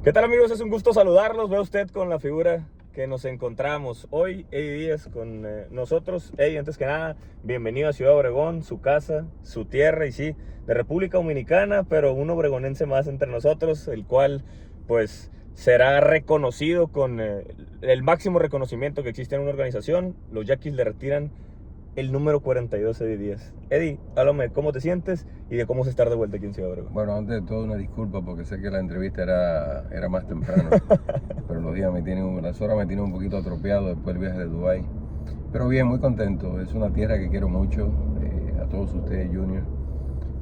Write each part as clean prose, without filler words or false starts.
¿Qué tal, amigos? Es un gusto saludarlos. Vea usted con la figura que nos encontramos hoy, Eddie Díaz, con nosotros. Eddie, antes que nada, bienvenido a Ciudad Obregón, su casa, su tierra, y sí, de República Dominicana, pero un obregonense más entre nosotros, el cual, pues, será reconocido con el máximo reconocimiento que existe en una organización. Los Yaquis le retiran el número 42, Eddie Díaz. Eddie, háblame de cómo te sientes y de cómo es estar de vuelta aquí en Ciudad Obregón. Bueno, antes de todo, una disculpa porque sé que la entrevista era más temprano, pero las horas me tienen un poquito atropiado después del viaje de Dubái. Pero bien, muy contento. Es una tierra que quiero mucho, a todos ustedes, Junior.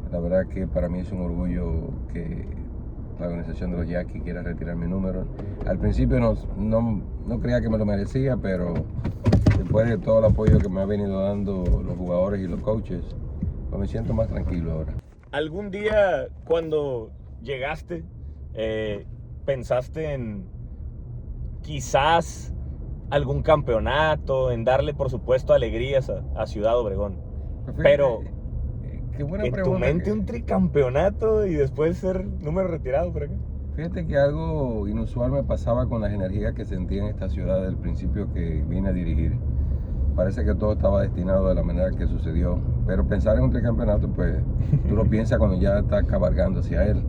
La verdad que para mí es un orgullo que la organización de los Yaquis quiera retirar mi número. Al principio no creía que me lo merecía, pero después de todo el apoyo que me ha venido dando los jugadores y los coaches, pues me siento más tranquilo ahora. ¿Algún día cuando llegaste pensaste en quizás algún campeonato, en darle por supuesto alegrías a Ciudad Obregón? Pero qué buena en tu pregunta. mente un tricampeonato y después ser número retirado por acá. Fíjate que algo inusual me pasaba con las energías que sentía en esta ciudad desde el principio que vine a dirigir. Parece que todo estaba destinado de la manera que sucedió, pero pensar en un tricampeonato, pues tú lo piensas cuando ya estás cabalgando hacia él.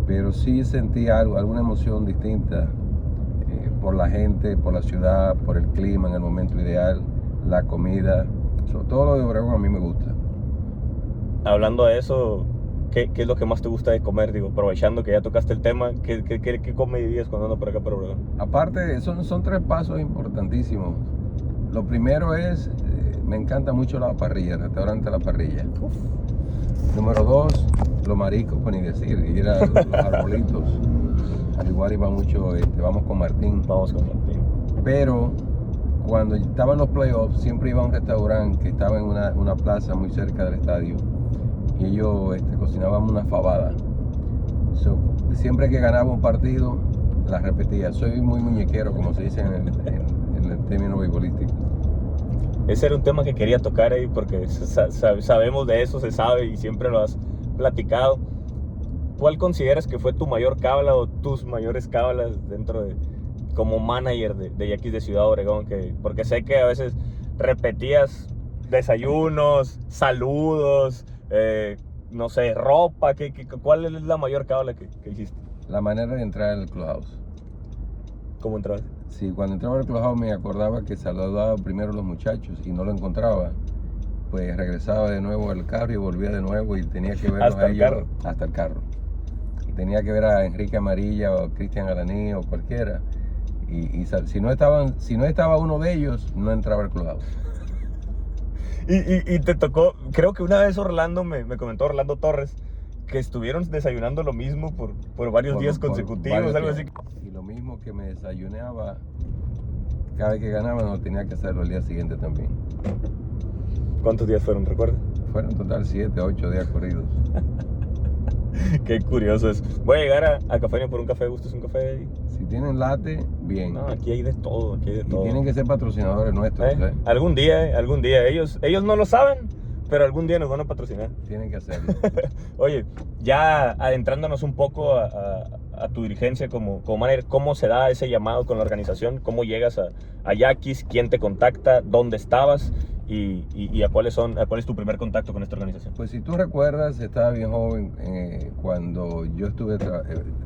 Pero sí sentí alguna emoción distinta por la gente, por la ciudad, por el clima en el momento ideal, la comida, sobre todo lo de Obregón a mí me gusta. Hablando de eso, ¿qué es lo que más te gusta de comer? Digo, aprovechando que ya tocaste el tema, ¿qué comerías cuando ando por acá por Obregón? Aparte, son tres pasos importantísimos. Lo primero es, me encanta mucho la parrilla, el restaurante La Parrilla. Uf. Número dos, los mariscos, pues ni decir, ir a los arbolitos. Al igual iba mucho, vamos con Martín. Vamos con Martín. Pero cuando estaban los playoffs, siempre iba a un restaurante que estaba en una plaza muy cerca del estadio. Y ellos cocinaban una fabada. Siempre que ganaba un partido, la repetía. Soy muy muñequero, como se dice en el término beisbolístico. Ese era un tema que quería tocar ahí porque sabemos de eso, se sabe y siempre lo has platicado. ¿Cuál consideras que fue tu mayor cábala o tus mayores cábalas dentro de como manager de Yaquis de Ciudad Obregón? Porque sé que a veces repetías desayunos, saludos, no sé, ropa. ¿Cuál es la mayor cábala que hiciste? La manera de entrar al clubhouse. ¿Cómo entraste? Sí, cuando entraba al clubhouse me acordaba que saludaba primero a los muchachos y no lo encontraba. Pues regresaba de nuevo al carro y volvía de nuevo y tenía que verlos ¿Hasta a el ellos carro? hasta el carro. Y tenía que ver a Enrique Amarilla o Cristian Alaní o cualquiera. Y si no estaba uno de ellos, no entraba al clubhouse. Y te tocó, creo que una vez Orlando me comentó, Orlando Torres, que estuvieron desayunando lo mismo por varios días consecutivos, algo así. Y lo mismo que me desayunaba cada vez que ganaba, no tenía que hacerlo el día siguiente también. ¿Cuántos días fueron, recuerdas? Fueron en total 7, 8 días corridos. Qué curioso es. Voy a llegar a Cafeña por un café. ¿Gustas un café ahí? Si tienen latte, bien. No, aquí hay de todo, aquí hay de Y todo. tienen que ser patrocinadores nuestros, ¿eh? Algún día. Ellos no lo saben, pero algún día nos van a patrocinar. Tienen que hacerlo. Oye, ya adentrándonos un poco a tu dirigencia como manager, ¿cómo se da ese llamado con la organización? ¿Cómo llegas a Yaquis? ¿Quién te contacta? ¿Dónde estabas? ¿Y cuál es tu primer contacto con esta organización? Pues si tú recuerdas, estaba bien joven cuando yo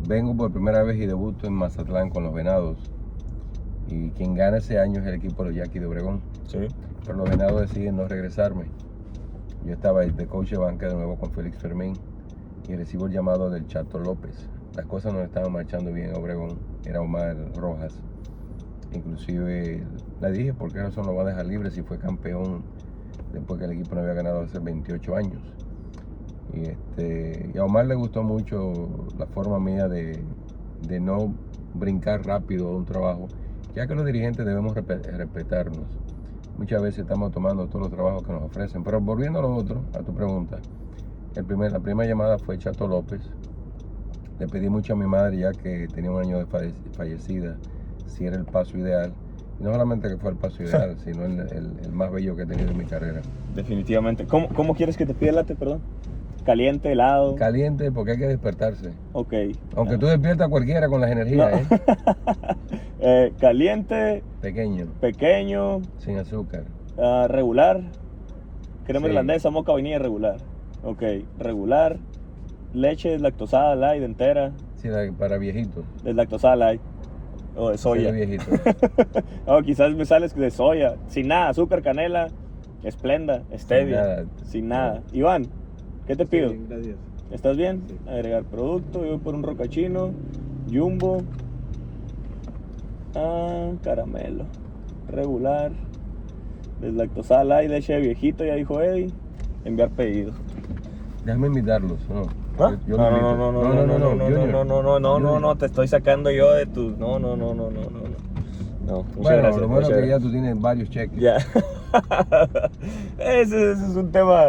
vengo por primera vez y debuto en Mazatlán con los Venados. Y quien gana ese año es el equipo de los Yaquis de Obregón. Sí. Pero los Venados deciden no regresarme. Yo estaba de coach de banca de nuevo con Félix Fermín y recibo el llamado del Chato López. Las cosas no estaban marchando bien en Obregón. Era Omar Rojas. Inclusive le dije por qué razón lo va a dejar libre si fue campeón después que el equipo no había ganado hace 28 años. Y a Omar le gustó mucho la forma mía de no brincar rápido a un trabajo, ya que los dirigentes debemos respetarnos. Muchas veces estamos tomando todos los trabajos que nos ofrecen. Pero volviendo a lo otro, a tu pregunta, la primera llamada fue Chato López. Le pedí mucho a mi madre, ya que tenía un año de fallecida, si era el paso ideal. Y no solamente que fue el paso ideal, sino el más bello que he tenido en mi carrera. Definitivamente. ¿Cómo quieres que te pida el latte, perdón? Caliente, helado. Caliente porque hay que despertarse. Ok. Aunque tú despiertas a cualquiera con las energías, No. Caliente, Pequeño, pequeño, sin azúcar. regular, crema Sí. irlandesa, moca, vainilla, regular. Ok, regular, leche deslactosada, light, entera, Sí, para viejitos. deslactosada, light, o de Sí, soya. de viejitos. O quizás me sales de soya, sin nada, azúcar, canela, Splenda, stevia, nada. sin nada. Iván, ¿qué te pido? Sí, gracias. ¿Estás bien? Sí. Agregar producto, yo voy por un rocachino, jumbo, caramelo, regular, deslactosada, light, leche de viejito, ya dijo Eddie, enviar pedido. Déjame invitarlos, ¿no? ¿Ah? Yo los invito. No, te estoy sacando yo de tu... No, muchas Bueno, gracias. lo bueno muchas que ya gracias. tú tienes varios cheques. Ya. Ese es un tema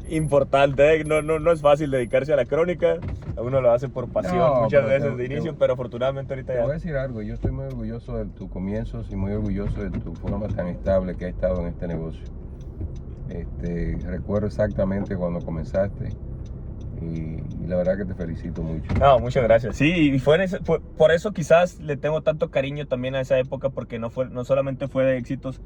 importante, ¿eh? No es fácil dedicarse a la crónica. A uno lo hace por pasión No, muchas pero veces te- de inicio, te- pero afortunadamente ahorita Te voy a ya... decir algo, yo estoy muy orgulloso de tus comienzos y muy orgulloso de tu forma tan estable que has estado en este negocio. Recuerdo exactamente cuando comenzaste y la verdad que te felicito mucho. No, muchas gracias. Sí, y fue por eso quizás le tengo tanto cariño también a esa época, porque no solamente fue de éxitos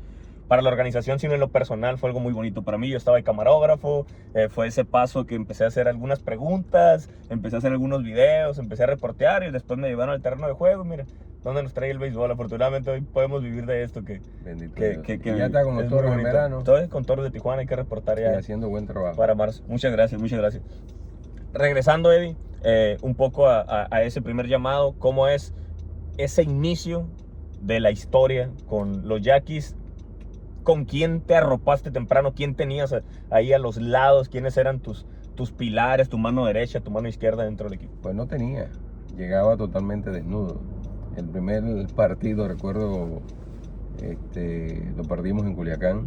para la organización, sino en lo personal fue algo muy bonito para mí. Yo estaba de camarógrafo, fue ese paso que empecé a hacer algunas preguntas, empecé a hacer algunos videos, empecé a reportear y después me llevaron al terreno de juego. Mira, ¿dónde nos trae el béisbol? Afortunadamente hoy podemos vivir de esto Bendito que Dios. Y ya está con los es toros muy en bonito. verano Estoy con Toros de Tijuana, hay que reportar y ya haciendo buen trabajo. para marzo. Muchas gracias, muchas gracias. Regresando, Eddie, un poco a ese primer llamado, ¿cómo es ese inicio de la historia con los Yaquis? ¿Con quién te arropaste temprano? ¿Quién tenías ahí a los lados? ¿Quiénes eran tus pilares, tu mano derecha, tu mano izquierda dentro del equipo? Pues no tenía, llegaba totalmente desnudo. El primer partido, recuerdo, lo perdimos en Culiacán,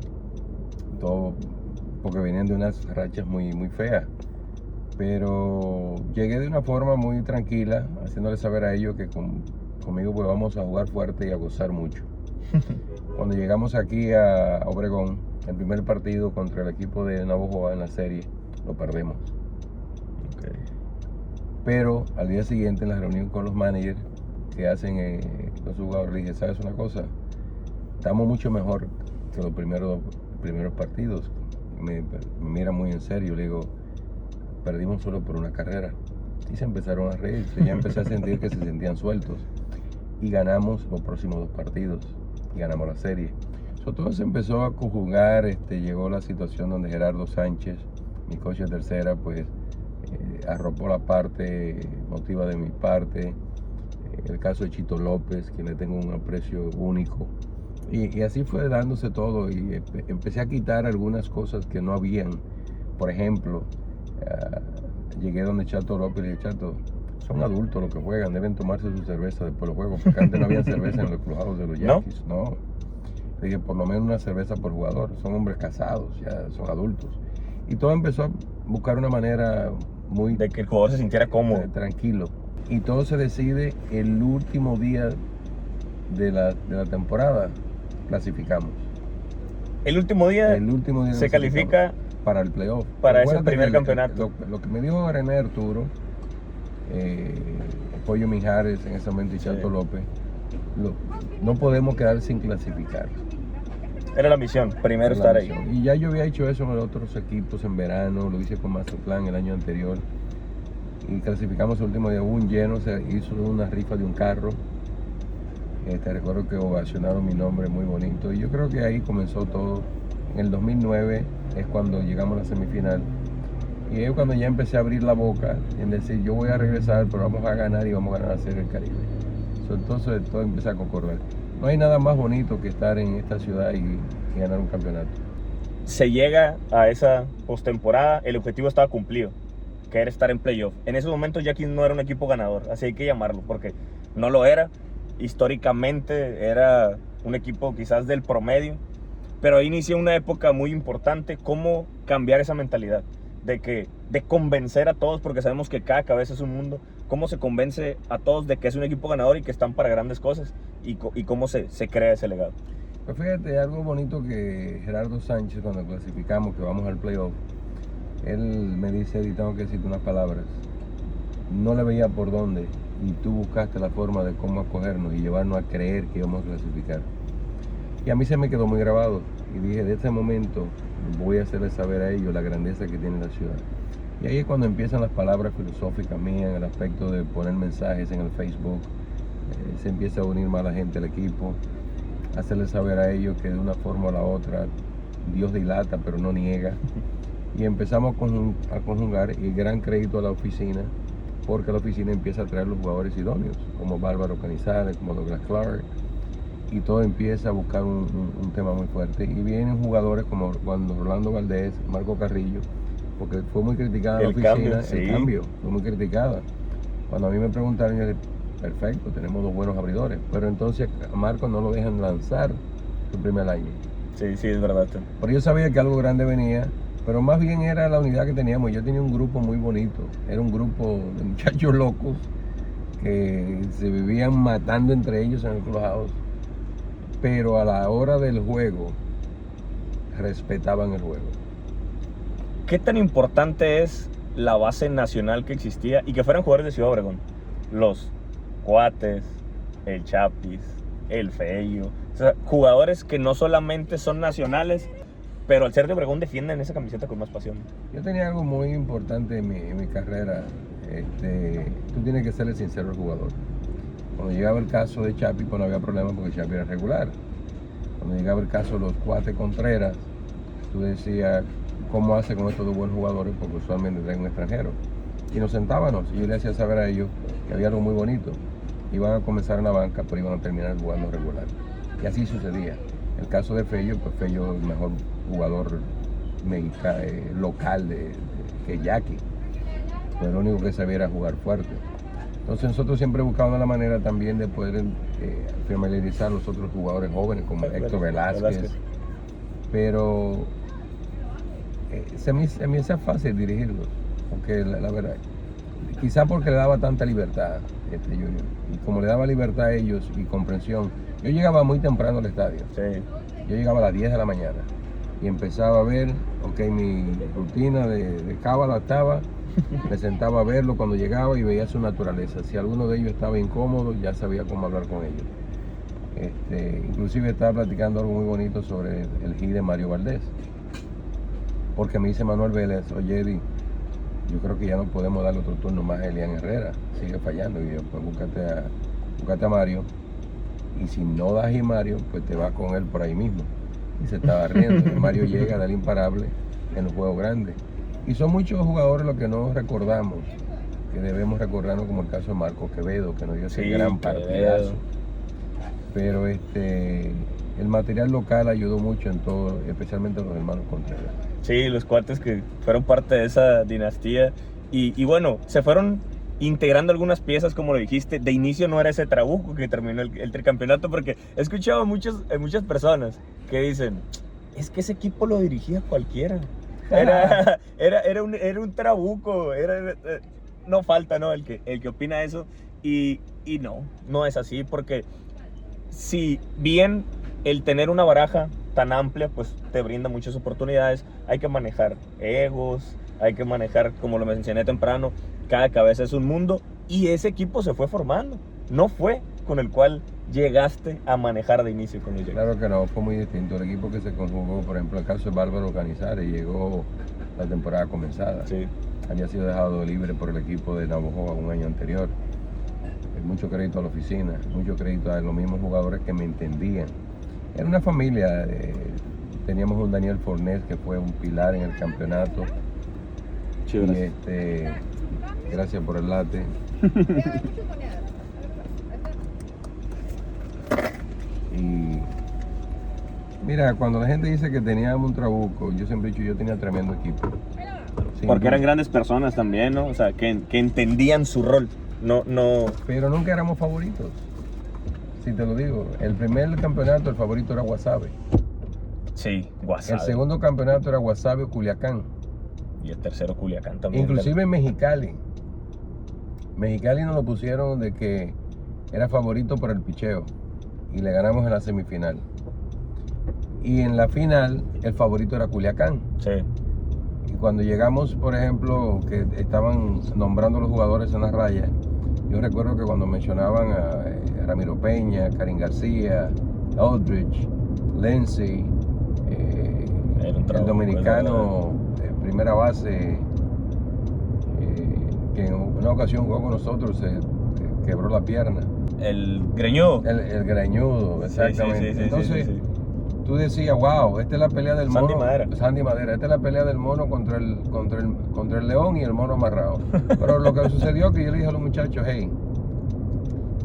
todo porque venían de unas rachas muy, muy feas. Pero llegué de una forma muy tranquila, haciéndole saber a ellos que conmigo pues vamos a jugar fuerte y a gozar mucho. Cuando llegamos aquí a Obregón, el primer partido contra el equipo de Navojoa en la serie, lo perdemos. Okay. Pero al día siguiente, en la reunión con los managers que hacen los jugadores, le dije, ¿sabes una cosa? Estamos mucho mejor que los primeros partidos. Me mira muy en serio, le digo, perdimos solo por una carrera. Y se empezaron a reír. Ya empecé a sentir que se sentían sueltos. Y ganamos los próximos 2 partidos. Y ganamos la serie. Todo se empezó a conjugar. Llegó la situación donde Gerardo Sánchez, mi coach de tercera, pues arropó la parte emotiva de mi parte. El caso de Chito López, que le tengo un aprecio único. Y así fue dándose todo. Y empecé a quitar algunas cosas que no habían. Por ejemplo, llegué donde Chato López y le dije, Chato, son adultos los que juegan, deben tomarse su cerveza después del juego, porque antes no había cerveza en los clubhouse de los Yankees. No. Le dije, por lo menos una cerveza por jugador, son hombres casados, ya son adultos. Y todo empezó a buscar una manera muy... De que el jugador se sintiera cómodo. Tranquilo. Y todo se decide el último día de la temporada, clasificamos. El último día, se califica para el playoff. Para ese primer campeonato. Lo que me dijo René Arturo, Pollo Mijares en ese momento y Chato López, no podemos quedar sin clasificar. Era la misión, primero estar ahí. Y ya yo había hecho eso en otros equipos en verano, lo hice con Mazatlán el año anterior. Y clasificamos el último día, hubo un lleno, se hizo una rifa de un carro. Recuerdo que ovacionaron mi nombre muy bonito. Y yo creo que ahí comenzó todo. En el 2009 es cuando llegamos a la semifinal. Y es cuando ya empecé a abrir la boca en decir, yo voy a regresar, pero vamos a ganar y vamos a ganar la Serie del Caribe. Entonces todo empieza a concordar. No hay nada más bonito que estar en esta ciudad y ganar un campeonato. Se llega a esa postemporada, el objetivo estaba cumplido, que era estar en playoff. En esos momentos Yaquis no era un equipo ganador, así hay que llamarlo, porque no lo era. Históricamente era un equipo quizás del promedio, pero ahí inicia una época muy importante. ¿Cómo cambiar esa mentalidad? De convencer a todos, porque sabemos que cada cabeza es un mundo. ¿Cómo se convence a todos de que es un equipo ganador y que están para grandes cosas? ¿Y cómo se crea ese legado? Pues fíjate, algo bonito que Gerardo Sánchez, cuando clasificamos, que vamos al playoff, Él me dice, Eddie, tengo que decirte unas palabras. No le veía por dónde y tú buscaste la forma de cómo acogernos y llevarnos a creer que íbamos a clasificar. Y a mí se me quedó muy grabado y dije, de este momento voy a hacerles saber a ellos la grandeza que tiene la ciudad. Y ahí es cuando empiezan las palabras filosóficas mías en el aspecto de poner mensajes en el Facebook. Se empieza a unir más la gente al equipo, hacerles saber a ellos que de una forma o la otra Dios dilata pero no niega. Y empezamos a conjugar, y gran crédito a la oficina, porque la oficina empieza a traer los jugadores idóneos, como Bárbaro Canizales, como Douglas Clark, y todo empieza a buscar un tema muy fuerte. Y vienen jugadores como cuando Rolando Valdés, Marco Carrillo, porque fue muy criticada la oficina, el cambio fue muy criticada. Cuando a mí me preguntaron, yo dije, perfecto, tenemos dos buenos abridores, pero entonces a Marco no lo dejan lanzar su primer año. Sí, es verdad. Pero yo sabía que algo grande venía, pero más bien era la unidad que teníamos. Yo tenía un grupo muy bonito, era un grupo de muchachos locos que se vivían matando entre ellos en el clubhouse, pero a la hora del juego respetaban el juego. ¿Qué tan importante es la base nacional que existía y que fueran jugadores de Ciudad Obregón? Los Cuates, el Chapis, el Feyo, o sea, jugadores que no solamente son nacionales, pero al ser de Obregón defienden esa camiseta con más pasión. Yo tenía algo muy importante en mi carrera. Tú tienes que serle sincero al jugador. Cuando llegaba el caso de Chapi, pues no había problema porque Chapi era regular. Cuando llegaba el caso de los Cuates Contreras, tú decías, ¿cómo hace con estos dos buenos jugadores? Porque usualmente traen un extranjero. Y nos sentábamos y yo le hacía saber a ellos que había algo muy bonito. Iban a comenzar en la banca, pero iban a terminar jugando regular. Y así sucedía. El caso de Feyo, pues Feyo es el mejor jugador local que Jackie. Pues lo único que sabía era jugar fuerte. Entonces nosotros siempre buscábamos la manera también de poder familiarizar a los otros jugadores jóvenes como Héctor Velázquez. Pero se me hacía fácil dirigirlos, porque la verdad, quizá porque le daba tanta libertad Junior, y como le daba libertad a ellos y comprensión. Yo llegaba muy temprano al estadio. Sí. Yo llegaba a las 10 de la mañana y empezaba a ver, mi rutina de cábala estaba, me sentaba a verlo cuando llegaba y veía su naturaleza. Si alguno de ellos estaba incómodo, ya sabía cómo hablar con ellos. Inclusive estaba platicando algo muy bonito sobre el hit de Mario Valdés, porque me dice Manuel Vélez, oye Eddie, yo creo que ya no podemos darle otro turno más a Elian Herrera, sigue fallando. Y yo, pues búscate a Mario, y si no das a Mario, pues te vas con él por ahí mismo. Y se estaba riendo. Y Mario llega del imparable en los juegos grandes. Y son muchos jugadores los que no recordamos, que debemos recordarnos, como el caso de Marco Quevedo, que nos dio ese gran partidazo. Pero el material local ayudó mucho en todo, especialmente los hermanos Contreras. Sí, los Cuates que fueron parte de esa dinastía. Y bueno, se fueron integrando algunas piezas, como lo dijiste. De inicio no era ese Trabuco que terminó el tricampeonato, porque he escuchado a muchas personas que dicen, es que ese equipo lo dirigía cualquiera. Era un Trabuco, no falta, ¿no? El que opina eso. Y no es así, porque si bien el tener una baraja tan amplia, pues te brinda muchas oportunidades, hay que manejar egos, hay que manejar, como lo mencioné temprano, cada cabeza es un mundo, y ese equipo se fue formando, no fue con el cual llegaste a manejar de inicio con ellos. Claro que no, fue muy distinto. El equipo que se conjugó, por ejemplo, el caso de Bárbaro Canizales, llegó la temporada comenzada. Sí. Había sido dejado libre por el equipo de Navojoa un año anterior. Mucho crédito a la oficina, mucho crédito a los mismos jugadores que me entendían. Era una familia. Teníamos un Daniel Fornés que fue un pilar en el campeonato. Chévere. Y gracias por el latte. Y mira, cuando la gente dice que teníamos un Trabuco, yo siempre he dicho, yo tenía tremendo equipo. Porque eran grandes personas también, ¿no? O sea, que entendían su rol. No. Pero nunca éramos favoritos. Si te lo digo, el primer campeonato, el favorito era Guasave. Sí, Guasave. El segundo campeonato era Guasave o Culiacán. Y el tercero Culiacán también. Inclusive en Mexicali. Mexicali nos lo pusieron de que era favorito por el picheo. Y le ganamos en la semifinal. Y en la final, el favorito era Culiacán. Sí. Y cuando llegamos, por ejemplo, que estaban nombrando los jugadores en las rayas, yo recuerdo que cuando mencionaban a Ramiro Peña, Karim García, Aldridge, Lindsey, el dominicano, primera base, que en una ocasión jugó con nosotros, se quebró la pierna. El greñudo. El greñudo, exactamente. Sí, entonces, sí. tú decías, wow, esta es la pelea del mono. Sandy Madera. Esta es la pelea del mono contra el león y el mono amarrado. Pero lo que sucedió que yo le dije a los muchachos, hey,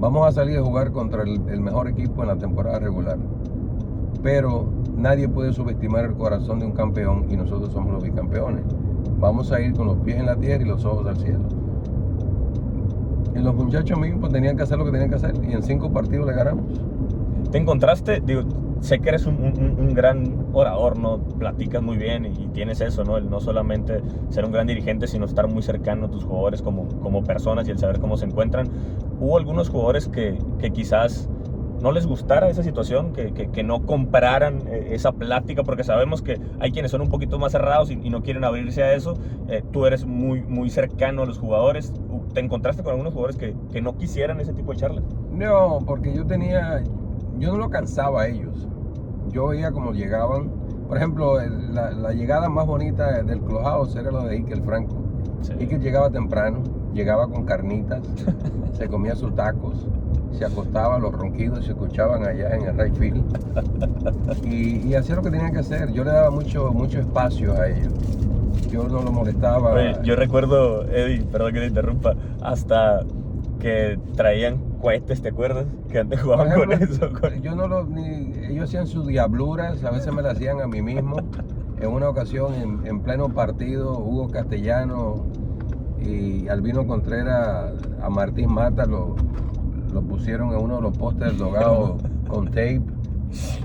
vamos a salir a jugar contra el mejor equipo en la temporada regular. Pero nadie puede subestimar el corazón de un campeón y nosotros somos los bicampeones. Vamos a ir con los pies en la tierra y los ojos al cielo. Y los muchachos míos pues tenían que hacer lo que tenían que hacer y en 5 partidos le ganamos. ¿Te encontraste? Digo, sé que eres un gran orador, ¿no? Platicas muy bien y tienes eso, ¿no? El no solamente ser un gran dirigente, sino estar muy cercano a tus jugadores como personas y el saber cómo se encuentran. ¿Hubo algunos jugadores que quizás no les gustara esa situación, que no compraran esa plática? Porque sabemos que hay quienes son un poquito más cerrados y no quieren abrirse a eso. Tú eres muy cercano a los jugadores. ¿Te encontraste con algunos jugadores que no quisieran ese tipo de charlas? No, porque yo no lo cansaba a ellos. Yo veía cómo llegaban. Por ejemplo, la llegada más bonita del Clubhouse era la de Iker Franco. Sí. Iker llegaba temprano, llegaba con carnitas, se comía sus tacos, se acostaba, los ronquidos se escuchaban allá en el right field y hacía lo que tenía que hacer. Yo le daba mucho espacio a ellos. Yo no lo molestaba. Oye, yo recuerdo, Eddie, perdón que te interrumpa, hasta que traían cohetes, ¿te acuerdas? Que antes jugaban con eso. Yo ellos hacían sus diabluras, a veces me las hacían a mí mismo. En una ocasión, en pleno partido, Hugo Castellano y Albino Contreras, a Martín Mata lo pusieron en uno de los postes del dogado con tape.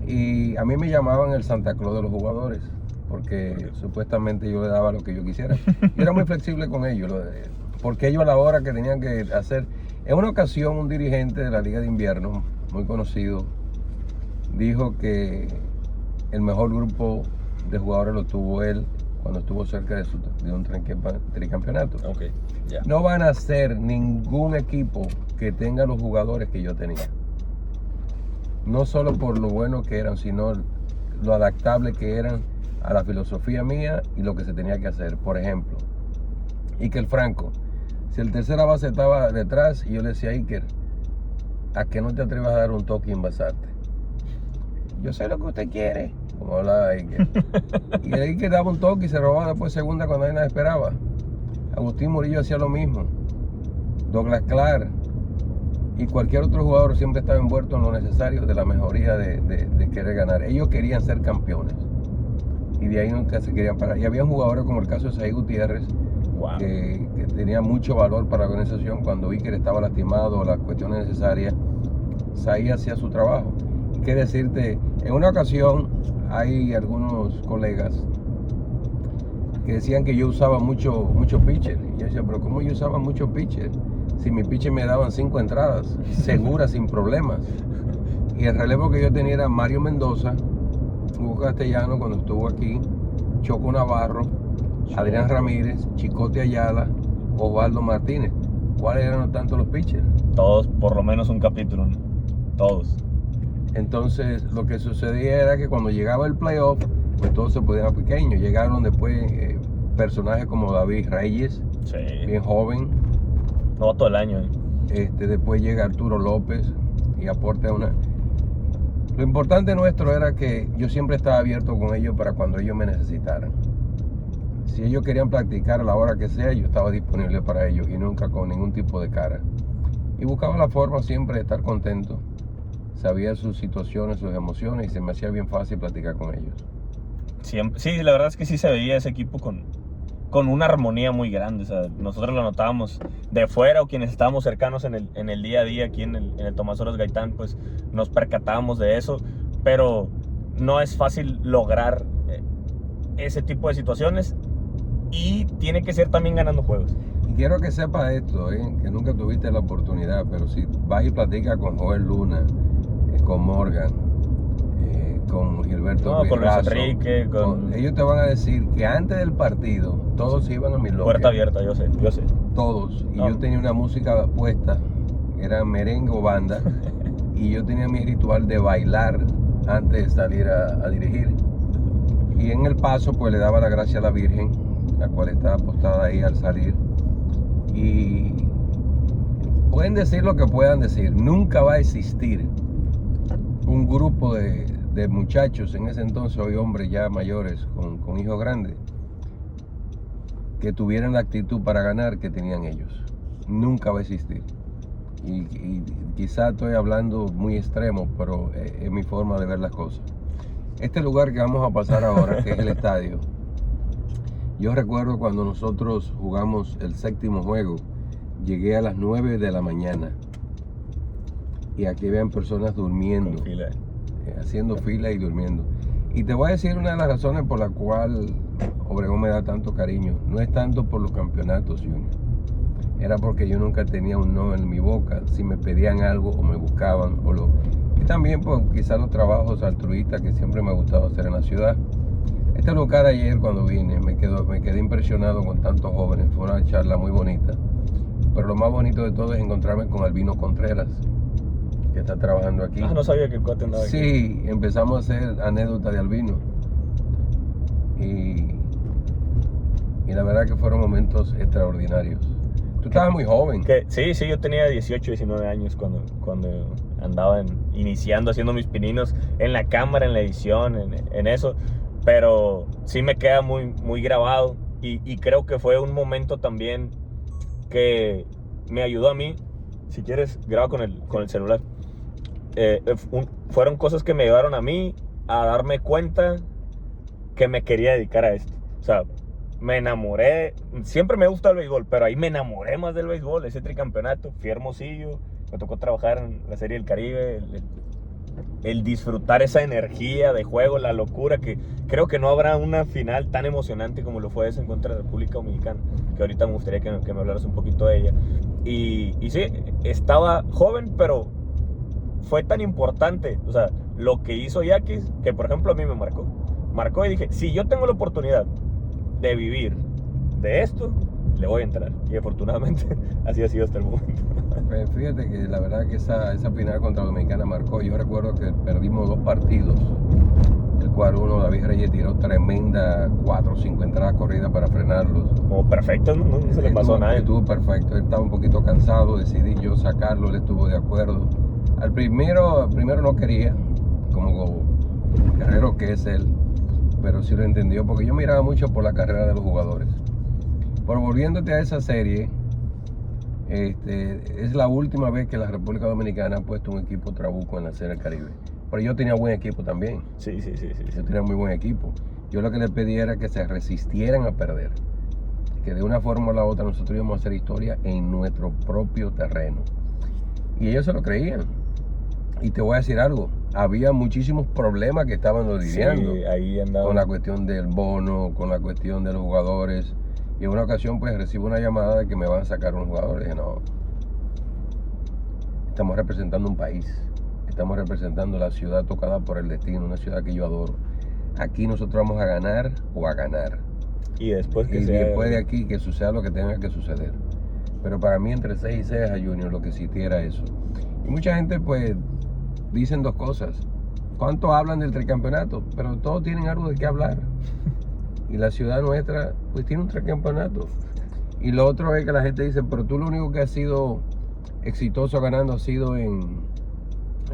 Y a mí me llamaban el Santa Claus de los jugadores, porque supuestamente yo le daba lo que yo quisiera. Yo era muy flexible con ellos, porque ellos a la hora que tenían que hacer. En una ocasión, un dirigente de la Liga de Invierno, muy conocido, dijo que el mejor grupo de jugadores lo tuvo él cuando estuvo cerca de un tricampeonato. Okay, yeah. No van a ser ningún equipo que tenga los jugadores que yo tenía. No solo por lo bueno que eran, sino lo adaptable que eran a la filosofía mía y lo que se tenía que hacer. Por ejemplo, Iker Franco. Si el tercera base estaba detrás y yo le decía a Iker, ¿a que no te atrevas a dar un toque y envasarte? Yo sé lo que usted quiere, como hablaba Iker. Y el Iker daba un toque y se robaba después segunda cuando nadie esperaba. Agustín Murillo hacía lo mismo. Douglas Clark y cualquier otro jugador siempre estaba envuelto en lo necesario de la mejoría de querer ganar. Ellos querían ser campeones y de ahí nunca se querían parar. Y había jugadores como el caso de Saí Gutiérrez, wow, que tenía mucho valor para la organización. Cuando Iker estaba lastimado, las cuestiones necesarias, Saí hacía su trabajo. Y qué decirte, en una ocasión hay algunos colegas que decían que yo usaba mucho pitcher. Y yo decía, pero ¿cómo yo usaba mucho pitcher? Si mi pitcher me daban 5 entradas, seguras, sin problemas. Y el relevo que yo tenía era Mario Mendoza, Hugo Castellano cuando estuvo aquí, Choco Navarro, Adrián Ramírez, Chicote Ayala, Osvaldo Martínez. ¿Cuáles eran tanto los pitchers? Todos, por lo menos un capítulo, ¿no? Todos. Entonces, lo que sucedía era que cuando llegaba el playoff, pues todos se ponían pequeños. Llegaron después personajes como David Reyes, sí, bien joven. No, todo el año. Después llega Arturo López y aporta una. Lo importante nuestro era que yo siempre estaba abierto con ellos para cuando ellos me necesitaran. Si ellos querían practicar a la hora que sea, yo estaba disponible para ellos y nunca con ningún tipo de cara. Y buscaba la forma siempre de estar contento. Sabía sus situaciones, sus emociones y se me hacía bien fácil platicar con ellos. Siempre, sí, la verdad es que sí se veía ese equipo con una armonía muy grande. O sea, nosotros lo notábamos de fuera o quienes estábamos cercanos en el día a día aquí en el Tomás Oroz Gaitán, pues nos percatábamos de eso. Pero no es fácil lograr ese tipo de situaciones y tiene que ser también ganando juegos. Y quiero que sepas esto, que nunca tuviste la oportunidad, pero si vas y platicas con Joel Luna, con Morgan, con Gilberto No, con Luis Razo, Enrique, ellos te van a decir que antes del partido todos se iban a mi locker. Puerta abierta, yo sé. Todos. Y No. yo tenía una música puesta, era merengue o banda, y yo tenía mi ritual de bailar antes de salir a dirigir. Y en el paso pues le daba la gracia a la Virgen, la cual estaba apostada ahí al salir. Y pueden decir lo que puedan decir, nunca va a existir un grupo de muchachos, en ese entonces hoy hombres ya mayores con hijos grandes, que tuvieran la actitud para ganar que tenían ellos. Nunca va a existir. Y quizá estoy hablando muy extremo, pero es mi forma de ver las cosas. Este lugar que vamos a pasar ahora, que es el estadio, yo recuerdo cuando nosotros jugamos el 7º juego, llegué a las 9 de la mañana y aquí habían personas durmiendo, haciendo fila y durmiendo. Y te voy a decir una de las razones por la cual Obregón me da tanto cariño. No es tanto por los campeonatos, Junior. Era porque yo nunca tenía un no en mi boca. Si me pedían algo o me buscaban. Y también por quizás los trabajos altruistas que siempre me ha gustado hacer en la ciudad. Este lugar ayer cuando vine me quedé impresionado con tantos jóvenes. Fue una charla muy bonita. Pero lo más bonito de todo es encontrarme con Albino Contreras, que está trabajando aquí. No sabía que el cuate andaba aquí. Sí, empezamos a hacer anécdotas de Albino. Y la verdad que fueron momentos extraordinarios. Tú estabas muy joven. Sí, yo tenía 18, 19 años cuando andaba iniciando, haciendo mis pininos en la cámara, en la edición, en eso. Pero sí me queda muy, muy grabado y creo que fue un momento también que me ayudó a mí. Si quieres, graba con el celular. Fueron cosas que me ayudaron a mí a darme cuenta que me quería dedicar a esto. O sea, me enamoré, siempre me gusta el béisbol, pero ahí me enamoré más del béisbol, ese tricampeonato. Fui a Hermosillo, me tocó trabajar en la Serie del Caribe, el disfrutar esa energía de juego, la locura, que creo que no habrá una final tan emocionante como lo fue ese en contra de República Dominicana, que ahorita me gustaría que me hablaras un poquito de ella. Y sí, estaba joven, pero fue tan importante, o sea, lo que hizo Yaquis, que por ejemplo a mí me marcó y dije, si yo tengo la oportunidad de vivir de esto, le voy a entrar. Y afortunadamente así ha sido hasta el momento. Pues fíjate que la verdad que esa final contra Dominicana marcó. Yo recuerdo que perdimos 2 partidos, el cual uno, David Reyes, tiró tremenda 4 o 5 entradas corridas para frenarlos. Como perfecto, no se le pasó a nadie. Estuvo perfecto, él estaba un poquito cansado, decidí yo sacarlo, él estuvo de acuerdo. Al primero no quería, como guerrero que es él, pero sí lo entendió, porque yo miraba mucho por la carrera de los jugadores. Pero volviéndote a esa serie, es la última vez que la República Dominicana ha puesto un equipo trabuco en la Serie del Caribe. Pero yo tenía buen equipo también. Sí. Yo tenía muy buen equipo. Yo lo que les pedí era que se resistieran a perder. Que de una forma o la otra nosotros íbamos a hacer historia en nuestro propio terreno. Y ellos se lo creían. Y te voy a decir algo, había muchísimos problemas que estaban lidiando. Sí, ahí andaba. Con la cuestión del bono, con la cuestión de los jugadores. Y en una ocasión pues recibo una llamada de que me van a sacar un jugador. Y dije, no, estamos representando un país. Estamos representando la ciudad tocada por el destino, una ciudad que yo adoro. Aquí nosotros vamos a ganar o a ganar. Y después después de aquí que suceda lo que tenga que suceder. Pero para mí entre 6 y 6 a Junior lo que existiera eso. Y mucha gente pues dicen 2 cosas. ¿Cuánto hablan del tricampeonato? Pero todos tienen algo de qué hablar. Y la ciudad nuestra pues tiene un tricampeonato. Y lo otro es que la gente dice, pero tú lo único que has sido exitoso ganando ha sido en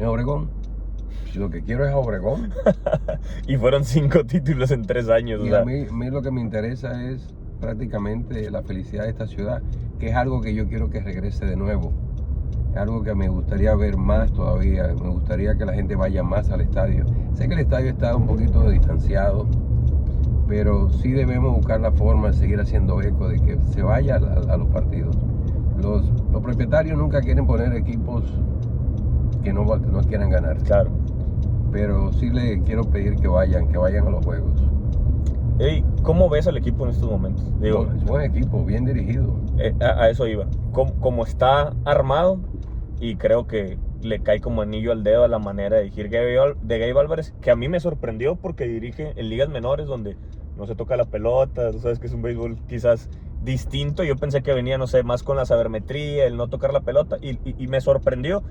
Obregón. Lo que quiero es a Obregón. Y fueron 5 títulos en 3 años. Y a mí lo que me interesa es prácticamente la felicidad de esta ciudad, que es algo que yo quiero que regrese de nuevo. Es algo que me gustaría ver más todavía. Me gustaría que la gente vaya más al estadio. Sé que el estadio está un poquito distanciado, pero sí debemos buscar la forma de seguir haciendo eco de que se vaya a los partidos. Los propietarios nunca quieren poner equipos que no quieran ganar. Claro. Pero sí le quiero pedir que vayan a los juegos. Hey, ¿cómo ves al equipo en estos momentos? Digo, es buen equipo, bien dirigido. A eso iba. Como está armado, y creo que le cae como anillo al dedo a la manera de dirigir de Gabe Álvarez, que a mí me sorprendió porque dirige en ligas menores donde no se toca la pelota. Tú sabes que es un béisbol quizás distinto. Yo pensé que venía, no sé, más con la sabermetría, el no tocar la pelota, y me sorprendió.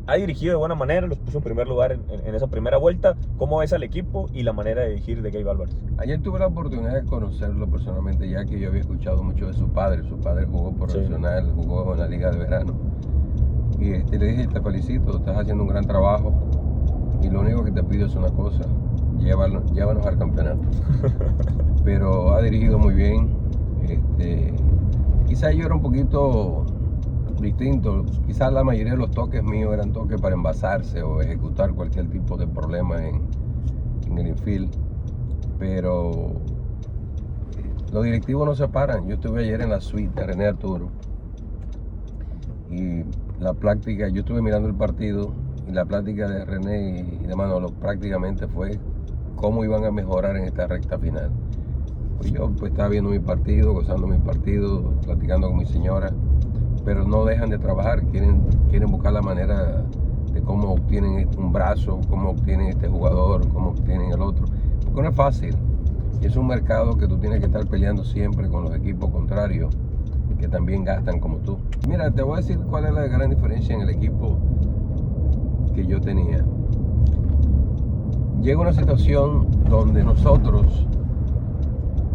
Ha dirigido de buena manera, los puso en primer lugar en esa primera vuelta. ¿Cómo ves al equipo y la manera de dirigir de Gabe Álvarez? Ayer tuve la oportunidad de conocerlo personalmente, ya que yo había escuchado mucho de su padre. Su padre jugó profesional, sí, jugó en la liga de verano. Y le dije, te felicito, estás haciendo un gran trabajo. Y lo único que te pido es una cosa, llévanos al campeonato. Pero ha dirigido muy bien. Quizás yo era un poquito distinto. Quizás la mayoría de los toques míos eran toques para envasarse o ejecutar cualquier tipo de problema en el infield. Pero los directivos no se paran. Yo estuve ayer en la suite de René Arturo y la práctica, yo estuve mirando el partido y la plática de René y de Manolo prácticamente fue cómo iban a mejorar en esta recta final. Pues yo estaba viendo mi partido, gozando mi partido, platicando con mi señora, pero no dejan de trabajar, quieren buscar la manera de cómo obtienen un brazo, cómo obtienen este jugador, cómo obtienen el otro, porque no es fácil. Y es un mercado que tú tienes que estar peleando siempre con los equipos contrarios, que también gastan como tú. Mira, te voy a decir cuál es la gran diferencia en el equipo que yo tenía. Llega una situación donde nosotros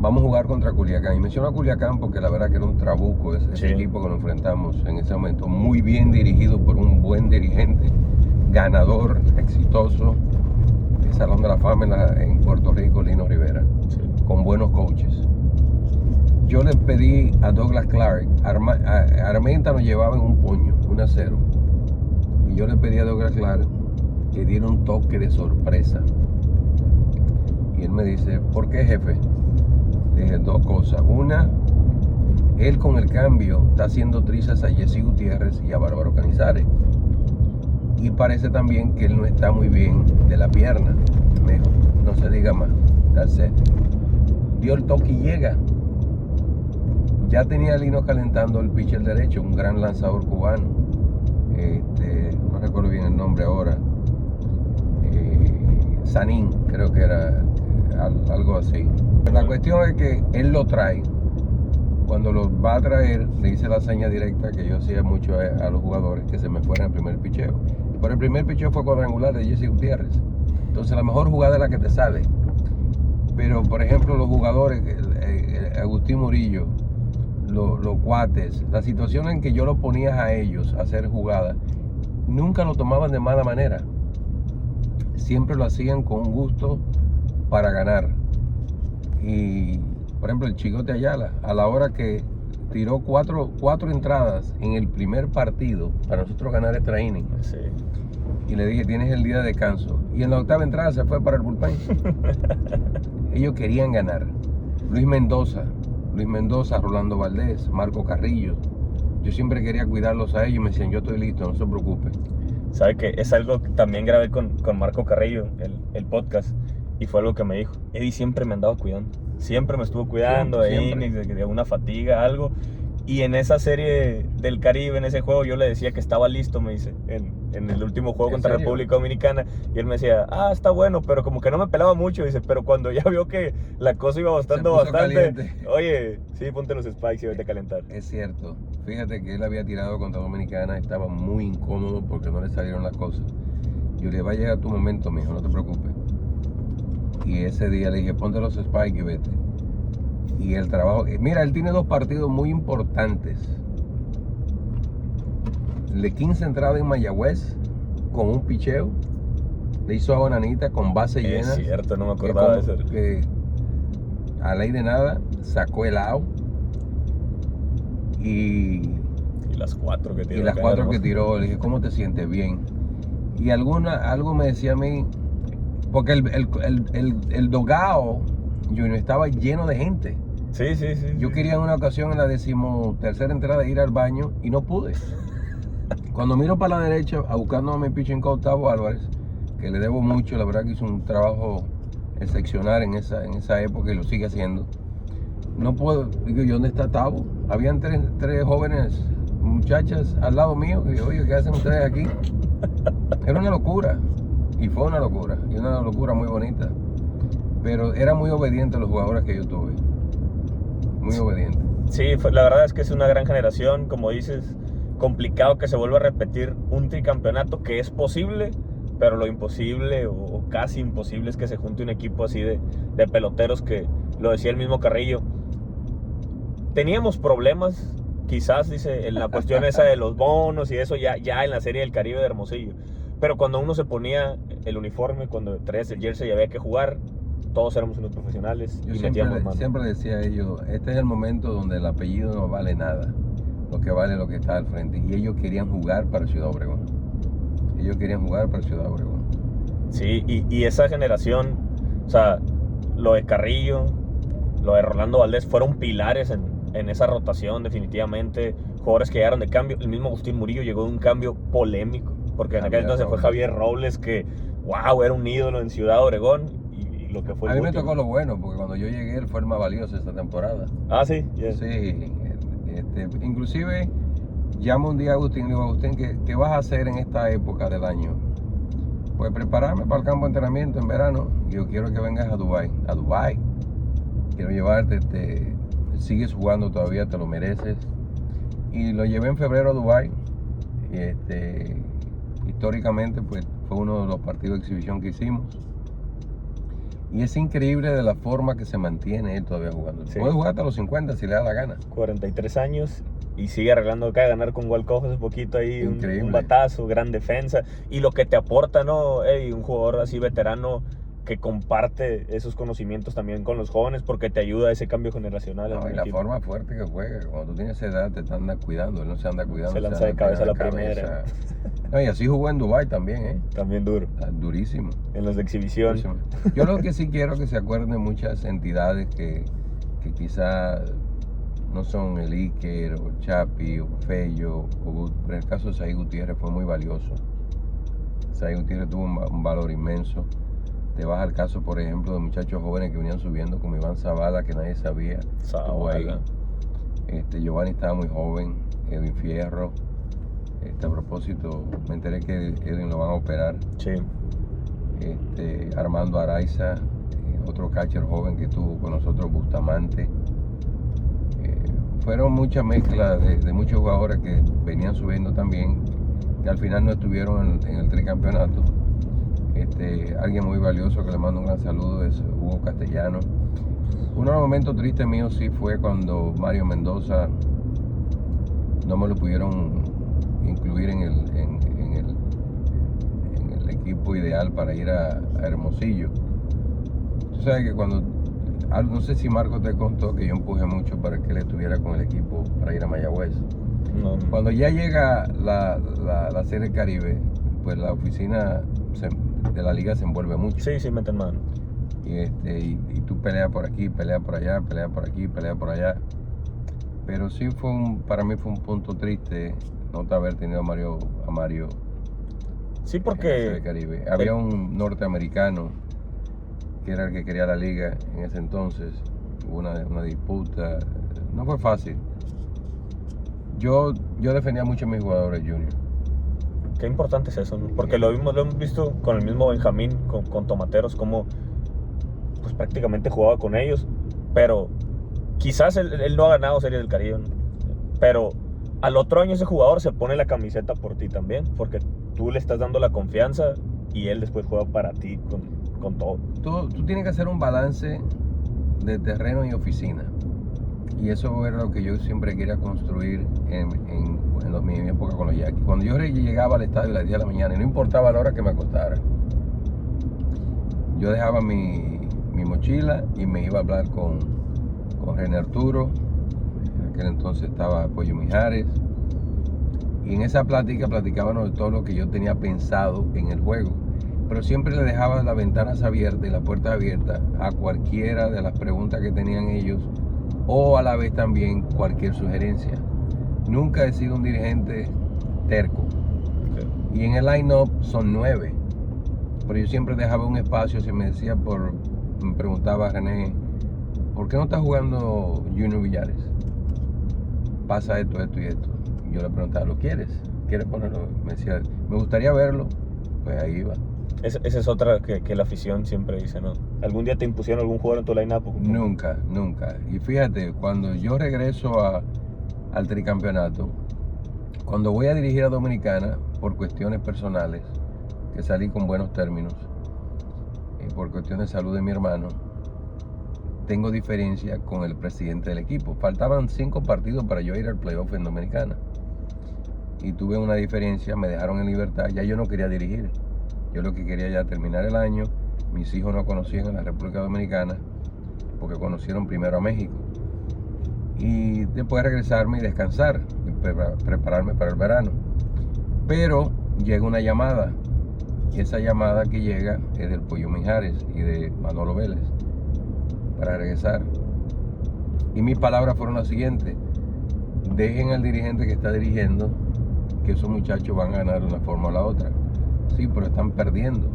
vamos a jugar contra Culiacán. Y menciono a Culiacán porque la verdad que era un trabuco ese equipo que nos enfrentamos en ese momento. Muy bien dirigido por un buen dirigente, ganador, exitoso, de Salón de la Fama en Puerto Rico, Lino Rivera, con buenos coaches. Yo le pedí a Douglas Clark, Armenta nos llevaba en un puño, 1-0. Y yo le pedí a Douglas Clark que diera un toque de sorpresa. Y él me dice, ¿por qué, jefe? Le dije dos cosas. Una, él con el cambio está haciendo trizas a Jesse Gutiérrez y a Bárbaro Canizares. Y parece también que él no está muy bien de la pierna. Me dijo, no se diga más. That's it. Dio el toque y llega. Ya tenía a Lino calentando el pitcher derecho, un gran lanzador cubano. No recuerdo bien el nombre ahora. Sanín, creo que era algo así. La cuestión es que él lo trae. Cuando lo va a traer, le hice la seña directa que yo hacía mucho a los jugadores que se me fueran el primer picheo. Pero el primer picheo fue cuadrangular de Jesse Gutiérrez. Entonces la mejor jugada es la que te sale. Pero por ejemplo los jugadores, Agustín Murillo, los cuates, la situación en que yo lo ponía a ellos a hacer jugadas, nunca lo tomaban de mala manera. Siempre lo hacían con gusto para ganar. Y por ejemplo el Chicote Ayala, a la hora que tiró cuatro entradas en el primer partido para nosotros ganar extra inning, sí, y le dije, tienes el día de descanso, y en la octava entrada se fue para el bullpen. Ellos querían ganar. Luis Mendoza, Rolando Valdés, Marco Carrillo, yo siempre quería cuidarlos a ellos y me decían, yo estoy listo, no se preocupe. ¿Sabe que es algo que también grabé con Marco Carrillo, el podcast? Y fue algo que me dijo, Eddie siempre me andaba cuidando, siempre me estuvo cuidando de innings, de una fatiga, algo. Y en esa serie del Caribe, en ese juego, yo le decía que estaba listo, me dice, en el último juego contra República Dominicana. Y él me decía, está bueno, pero como que no me pelaba mucho, dice, pero cuando ya vio que la cosa iba bastante, oye, sí, ponte los spikes y vete a calentar. Es cierto, fíjate que él había tirado contra Dominicana, estaba muy incómodo porque no le salieron las cosas. Yo le va a llegar tu momento, mijo, no te preocupes. Y ese día le dije, ponte los spikes y vete. Y el trabajo, mira, él tiene dos partidos muy importantes. El de 15 entradas en Mayagüez con un picheo, le hizo a Bonanita con base llena. Es cierto, no me acordaba de eso. Que a ley de nada sacó el out. Y las cuatro que tiró. Y las cuatro que tiró, le dije, ¿cómo te sientes? Bien. Y algo me decía a mí, porque el dogao Junior estaba lleno de gente. Sí. Yo quería en una ocasión en la 13ª entrada ir al baño y no pude. Cuando miro para la derecha a buscando a mi pitching coach Tavo Álvarez, que le debo mucho, la verdad que hizo un trabajo excepcional en esa época y lo sigue haciendo. No puedo, digo, ¿y dónde está Tavo? Habían tres jóvenes muchachas al lado mío, y oye, ¿qué hacen ustedes aquí? Era una locura. Y fue una locura. Y una locura muy bonita. Pero eran muy obedientes los jugadores que yo tuve. Muy obedientes. Sí, la verdad es que es una gran generación, como dices, complicado que se vuelva a repetir un tricampeonato, que es posible, pero lo imposible o casi imposible es que se junte un equipo así de peloteros, que lo decía el mismo Carrillo. Teníamos problemas, quizás, dice, en la cuestión esa de los bonos y eso ya en la Serie del Caribe de Hermosillo, pero cuando uno se ponía el uniforme, cuando traías el jersey y había que jugar, todos éramos unos profesionales Yo y metíamos mano. siempre decía a ellos, este es el momento donde el apellido no vale nada, lo que vale es lo que está al frente. Y ellos querían jugar para Ciudad Obregón. Ellos querían jugar para Ciudad Obregón. Sí, y esa generación, o sea, lo de Carrillo, lo de Rolando Valdés, fueron pilares en esa rotación definitivamente. Jugadores que llegaron de cambio. El mismo Agustín Murillo llegó de un cambio polémico, porque en aquel entonces fue Javier Robles, que, wow, era un ídolo en Ciudad Obregón. Lo que fue a mí me tocó lo bueno, porque cuando yo llegué él fue el más valioso esta temporada. Ah, sí, yeah. Sí, inclusive llamo un día a Agustín y le digo, Agustín, ¿qué vas a hacer en esta época del año? Pues prepararme para el campo de entrenamiento en verano. Yo quiero que vengas a Dubái. A Dubái. Quiero llevarte, sigues jugando todavía, te lo mereces. Y lo llevé en febrero a Dubái. Históricamente pues fue uno de los partidos de exhibición que hicimos. Y es increíble de la forma que se mantiene él todavía jugando. Sí. Puede jugar hasta los 50 si le da la gana. 43 años y sigue arreglando acá, ganar con Walcott hace poquito ahí, un batazo, gran defensa. Y lo que te aporta, ¿no? Un jugador así veterano que comparte esos conocimientos también con los jóvenes, porque te ayuda a ese cambio generacional. No, y la forma fuerte que juega. Cuando tú tienes esa edad te anda cuidando, él no se anda cuidando. Se lanza de cabeza a la primera. No, y así jugó en Dubái también, ¿eh? También duro. Durísimo. En los de exhibición. Durísimo. Yo lo que sí quiero que se acuerden de muchas entidades que quizá no son el Iker, o Chapi, o Fello, pero en el caso de Saí Gutiérrez fue muy valioso. Saí Gutiérrez tuvo un valor inmenso. Te vas al caso, por ejemplo, de muchachos jóvenes que venían subiendo, como Iván Zavala, que nadie sabía. Zavala. Giovanni estaba muy joven, Edwin Fierro. A propósito, me enteré que Edwin lo van a operar. Sí. Armando Araiza, otro catcher joven que tuvo con nosotros, Bustamante. Fueron muchas mezclas de muchos jugadores que venían subiendo también, que al final no estuvieron en el tricampeonato. Alguien muy valioso que le mando un gran saludo es Hugo Castellano. Uno de los momentos tristes míos sí fue cuando Mario Mendoza no me lo pudieron incluir en el equipo ideal para ir a Hermosillo. Tú sabes que cuando, no sé si Marco te contó que yo empujé mucho para que él estuviera con el equipo para ir a Mayagüez. No. Cuando ya llega la Serie Caribe, pues la oficina de la liga se envuelve mucho. Sí, meten mano. Y tú peleas por aquí, peleas por allá, peleas por aquí, peleas por allá. Pero sí para mí fue un punto triste no haber tenido a Mario. Sí, porque Caribe. Había un norteamericano que era el que quería la liga en ese entonces. Hubo una disputa. No fue fácil. Yo defendía mucho a mis jugadores junior. Qué importante es eso, ¿no? Porque lo hemos visto con el mismo Benjamín, con Tomateros, como pues prácticamente jugaba con ellos, pero quizás él no ha ganado Serie del Caribe, ¿no? Pero al otro año ese jugador se pone la camiseta por ti también, porque tú le estás dando la confianza y él después juega para ti con todo. Tú tienes que hacer un balance de terreno y oficina. Y eso era lo que yo siempre quería construir en mi época con los Yankees. Cuando yo llegaba al estadio a las 10 de la mañana, y no importaba la hora que me acostara, yo dejaba mi mochila y me iba a hablar con René Arturo. En aquel entonces estaba Pollo Mijares. Y en esa plática platicábamos de todo lo que yo tenía pensado en el juego. Pero siempre le dejaba las ventanas abiertas y las puertas abiertas a cualquiera de las preguntas que tenían ellos, o a la vez también cualquier sugerencia. Nunca he sido un dirigente terco. Okay. Y en el line-up son 9. Pero yo siempre dejaba un espacio. Si me preguntaba René, ¿por qué no está jugando Junior Villares? Pasa esto y esto. Yo le preguntaba, ¿lo quieres? ¿quieres ponerlo? Me decía, me gustaría verlo. Pues ahí iba. Esa es otra que la afición siempre dice, ¿no? ¿Algún día te impusieron algún jugador en tu line-up? Nunca, nunca. Y fíjate, cuando yo regreso al tricampeonato, cuando voy a dirigir a Dominicana, por cuestiones personales, que salí con buenos términos, por cuestiones de salud de mi hermano, tengo diferencia con el presidente del equipo. Faltaban 5 partidos para yo ir al playoff en Dominicana. Y tuve una diferencia, me dejaron en libertad, ya yo no quería dirigir. Yo lo que quería ya terminar el año. Mis hijos no conocían a la República Dominicana porque conocieron primero a México. Y después regresarme y descansar y prepararme para el verano. Pero llega una llamada, y esa llamada que llega es del Pollo Mijares y de Manolo Vélez para regresar. Y mis palabras fueron las siguientes: dejen al dirigente que está dirigiendo, que esos muchachos van a ganar de una forma o la otra. Sí, pero están perdiendo.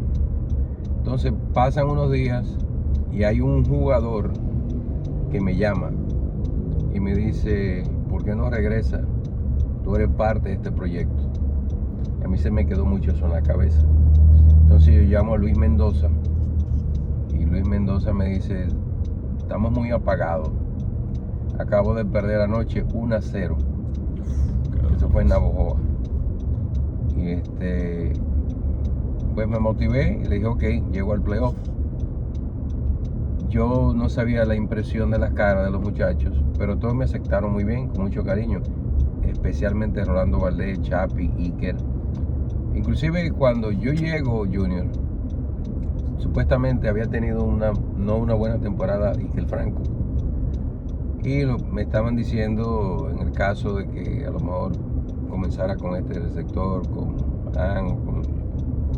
Entonces pasan unos días y hay un jugador que me llama y me dice, ¿por qué no regresa? Tú eres parte de este proyecto. Y a mí se me quedó mucho eso en la cabeza. Entonces yo llamo a Luis Mendoza y Luis Mendoza me dice, estamos muy apagados. Acabo de perder anoche 1-0. Eso fue en Navojoa. Y pues me motivé y le dije, ok, llego al playoff. Yo no sabía la impresión de las caras de los muchachos, pero todos me aceptaron muy bien, con mucho cariño. Especialmente Rolando Valdés, Chapi, Iker. Inclusive cuando yo llego, Junior, supuestamente había tenido no una buena temporada Iker Franco. Y me estaban diciendo, en el caso de que a lo mejor comenzara con este sector, con Adán o con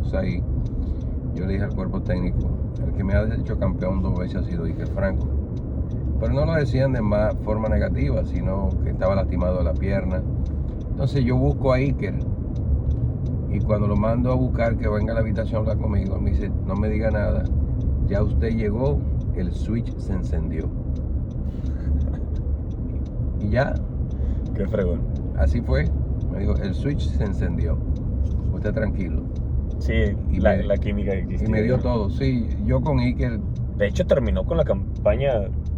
Usai, yo le dije al cuerpo técnico, el que me ha hecho campeón 2 veces ha sido Iker Franco. Pero no lo decían de forma negativa, sino que estaba lastimado de la pierna. Entonces yo busco a Iker y cuando lo mando a buscar que venga a la habitación a hablar conmigo, me dice, no me diga nada, ya usted llegó, el switch se encendió. Y ya. Qué fregón. Así fue. Me dijo, el switch se encendió. Usted tranquilo. Sí, y la química que existía. Y me dio todo. Sí, yo con Iker. De hecho, terminó con la campaña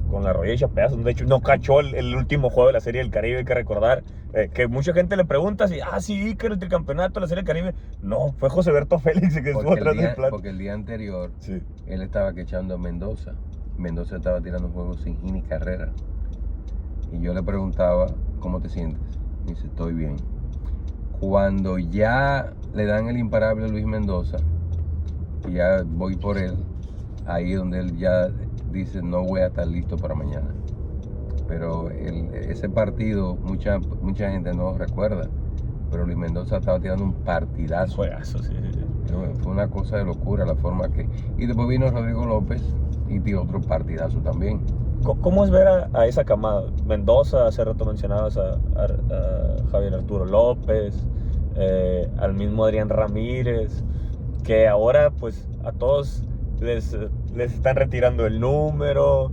con la rodilla hecha pedazos. De hecho, no cachó el último juego de la Serie del Caribe, hay que recordar. Que mucha gente le pregunta si, sí, Iker, el tricampeonato de la Serie del Caribe. No, fue Joseberto Félix que estuvo atrás del plan. Porque el día anterior, sí, él estaba quechando a Mendoza. Mendoza estaba tirando un juego sin hit ni carrera. Y yo le preguntaba, ¿cómo te sientes? Y dice, estoy bien. Cuando ya le dan el imparable a Luis Mendoza, y ya voy por él, ahí donde él ya dice, no voy a estar listo para mañana. Pero ese partido, mucha gente no lo recuerda, pero Luis Mendoza estaba tirando un partidazo. Juegazo, sí. Fue una cosa de locura la forma que... Y después vino Rodrigo López y tiró otro partidazo también. ¿Cómo es ver a esa camada? Mendoza, hace rato mencionabas a Javier Arturo López, al mismo Adrián Ramírez, que ahora pues a todos les están retirando el número,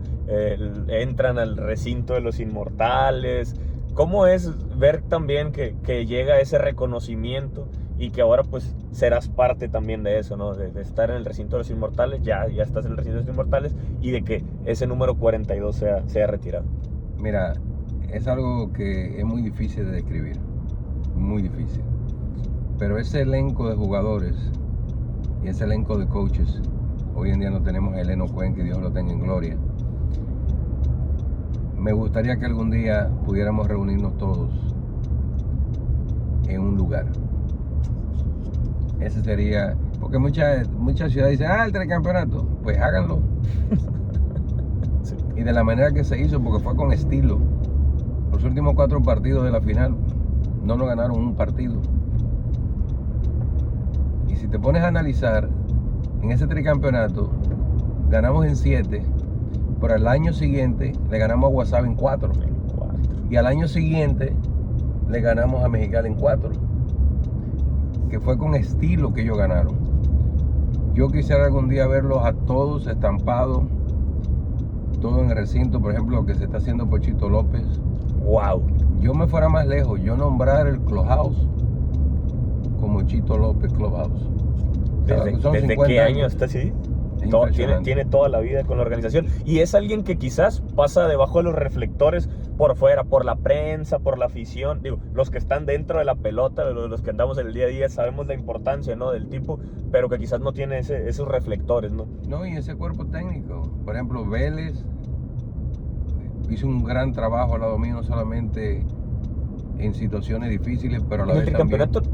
entran al recinto de los inmortales. ¿Cómo es ver también que llega ese reconocimiento y que ahora pues serás parte también de eso, ¿no? De estar en el recinto de los inmortales, ya estás en el recinto de los inmortales, y de que ese número 42 sea retirado? Mira, es algo que es muy difícil de describir, muy difícil. Pero ese elenco de jugadores y ese elenco de coaches, hoy en día no tenemos a Eleno Cuen, que Dios lo tenga en gloria. Me gustaría que algún día pudiéramos reunirnos todos en un lugar. Ese sería, porque muchas ciudades dicen, el tricampeonato, pues háganlo. Sí. Y de la manera que se hizo, porque fue con estilo. Los últimos 4 partidos de la final no nos ganaron un partido. Y si te pones a analizar, en ese tricampeonato ganamos en 7, pero al año siguiente le ganamos a Guasave en 4. Y al año siguiente le ganamos a Mexicali en 4. Que fue con estilo que ellos ganaron. Yo quisiera algún día verlos a todos estampados, todo en el recinto, por ejemplo, lo que se está haciendo por Chito López. ¡Wow! Yo me fuera más lejos, yo nombrar el Clubhouse como Chito López Clubhouse. O sea, ¿Desde, son desde 50 qué año está así? Tiene toda la vida con la organización. Y es alguien que quizás pasa debajo de los reflectores por fuera, por la prensa, por la afición. Digo, los que están dentro de la pelota, los que andamos en el día a día, sabemos la importancia, ¿no?, del tipo, pero que quizás no tiene esos reflectores, ¿no? No, y ese cuerpo técnico. Por ejemplo, Vélez hizo un gran trabajo al lado mío, no solamente en situaciones difíciles, pero a la En vez el también. campeonato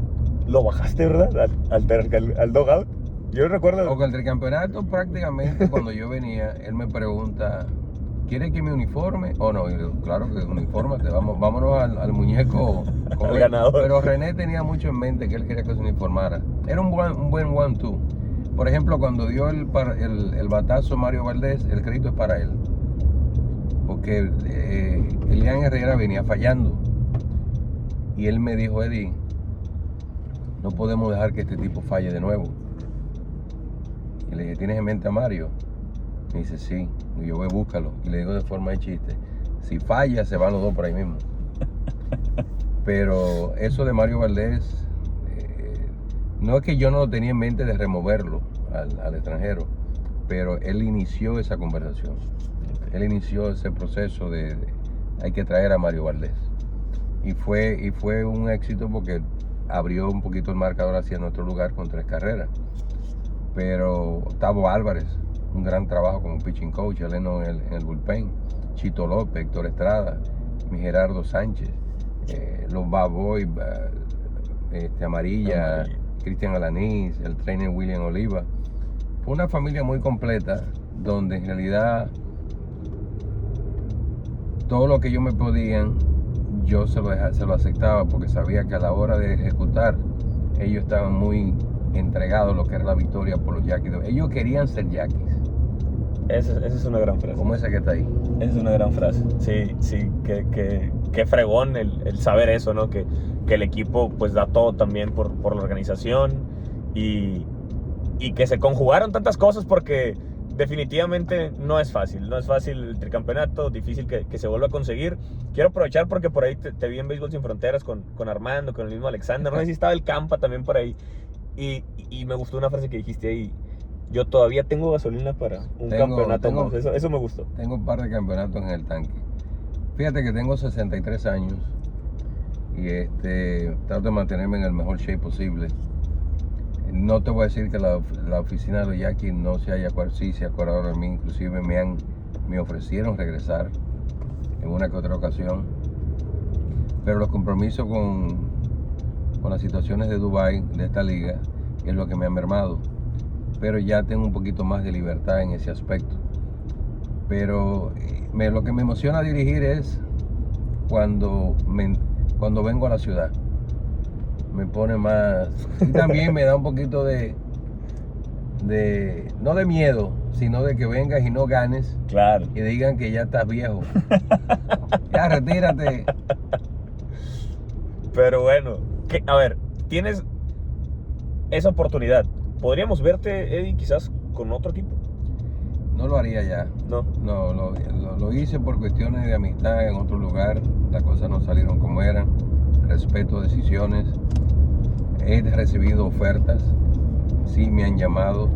lo bajaste, ¿verdad? Al dogout. Yo recuerdo. O con el tricampeonato, prácticamente cuando yo venía, él me pregunta, ¿quieres que me uniforme o no? Y yo digo, claro que unifórmate, vámonos al muñeco con Al él. ganador. Pero René tenía mucho en mente que él quería que se uniformara. Era un buen one-two. Por ejemplo, cuando dio el batazo Mario Valdés, el crédito es para él. Porque Elian Herrera venía fallando. Y él me dijo, Eddie, no podemos dejar que este tipo falle de nuevo. Y le dije, ¿tienes en mente a Mario? Me dice, sí. Y yo voy, búscalo. Y le digo de forma de chiste, si falla, se van los dos por ahí mismo. Pero eso de Mario Valdés, no es que yo no lo tenía en mente de removerlo al extranjero, pero él inició esa conversación. Él inició ese proceso de hay que traer a Mario Valdés. Y fue un éxito porque abrió un poquito el marcador hacia nuestro lugar con 3 carreras. Pero Tavo Álvarez, un gran trabajo como pitching coach, Eleno en el bullpen, Chito López, Héctor Estrada, mi Gerardo Sánchez, los Baboy, Amarilla, Cristian Alanís, el trainer William Oliva. Fue una familia muy completa donde en realidad todo lo que ellos me podían, yo se lo aceptaba porque sabía que a la hora de ejecutar ellos estaban muy entregados a lo que era la victoria por los Yaquis. Ellos querían ser Yaquis. Esa es una gran frase. Como esa que está ahí. Esa es una gran frase. Sí, que fregón el saber eso, ¿no? Que el equipo pues da todo también por la organización y que se conjugaron tantas cosas porque definitivamente no es fácil el tricampeonato, difícil que se vuelva a conseguir. Quiero aprovechar porque por ahí te vi en Béisbol Sin Fronteras con Armando, con el mismo Alexander, no sé si estaba el Campa también por ahí, y me gustó una frase que dijiste ahí, yo todavía tengo gasolina para un campeonato más, eso me gustó. Tengo un par de campeonatos en el tanque. Fíjate que tengo 63 años y trato de mantenerme en el mejor shape posible. No te voy a decir que la oficina de los Yaquis no se haya acordado de mí, inclusive me ofrecieron regresar en una que otra ocasión, pero los compromisos con las situaciones de Dubái, de esta liga, es lo que me ha mermado, pero ya tengo un poquito más de libertad en ese aspecto. Pero lo que me emociona dirigir es cuando vengo a la ciudad. Me pone más, y también me da un poquito de no de miedo, sino de que vengas y no ganes. Claro. Y digan que ya estás viejo. Ya retírate. Pero bueno, a ver, tienes esa oportunidad. ¿Podríamos verte, Eddie, quizás con otro equipo? No lo haría ya. No. No, lo hice por cuestiones de amistad en otro lugar. Las cosas no salieron como eran. Respeto decisiones. He recibido ofertas. Sí me han llamado.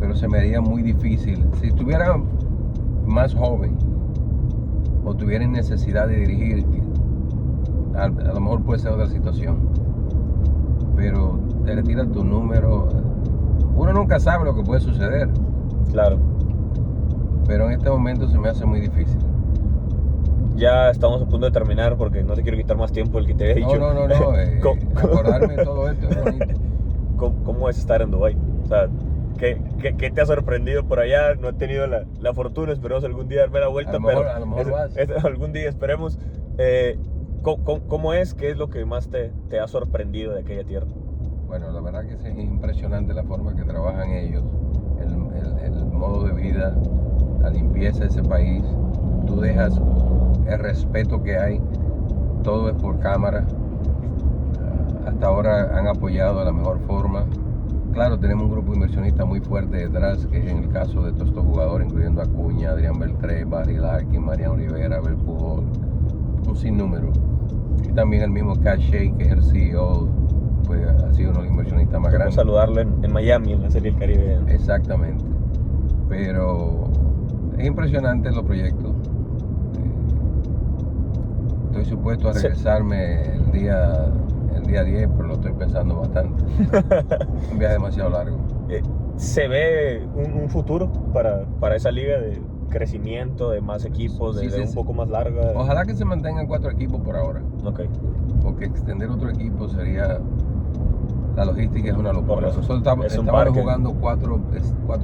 Pero se me haría muy difícil. Si estuviera más joven o tuviera necesidad de dirigir, a lo mejor puede ser otra situación. Pero te retiras tu número. Uno nunca sabe lo que puede suceder. Claro. Pero en este momento se me hace muy difícil. Ya estamos a punto de terminar porque no te quiero quitar más tiempo el que te había dicho. No. Acordarme de todo esto es bonito. ¿Cómo es estar en Dubái? O sea, ¿qué te ha sorprendido por allá? No he tenido la fortuna, esperemos algún día darme la vuelta. A lo mejor vas. Algún día esperemos. ¿Cómo es? ¿Qué es lo que más te ha sorprendido de aquella tierra? Bueno, la verdad que es impresionante la forma que trabajan ellos, el modo de vida, la limpieza de ese país. Tú dejas el respeto que hay, todo es por cámara. Hasta ahora han apoyado de la mejor forma. Claro, tenemos un grupo de inversionistas muy fuerte detrás, que es en el caso de todos estos jugadores, incluyendo Acuña, Adrián Beltré, Barry Larkin, Mariano Rivera, Abel Pujol, un sinnúmero. Y también el mismo Cash Shea, que es el CEO pues ha sido uno de los inversionistas más Vamos grandes. a saludarlo en Miami, en la Serie del Caribe. Exactamente. Pero es impresionante los proyectos. Estoy supuesto a Sí. regresarme el día 10, pero lo estoy pensando bastante. Un viaje demasiado largo. ¿Se ve un futuro para esa liga de crecimiento, de más equipos, Sí, de sí, un sí. poco más larga? Ojalá que se mantengan 4 equipos por ahora, Ok. porque extender otro equipo sería... La logística es una locura. Por eso. Nosotros estábamos Es un parque. jugando 4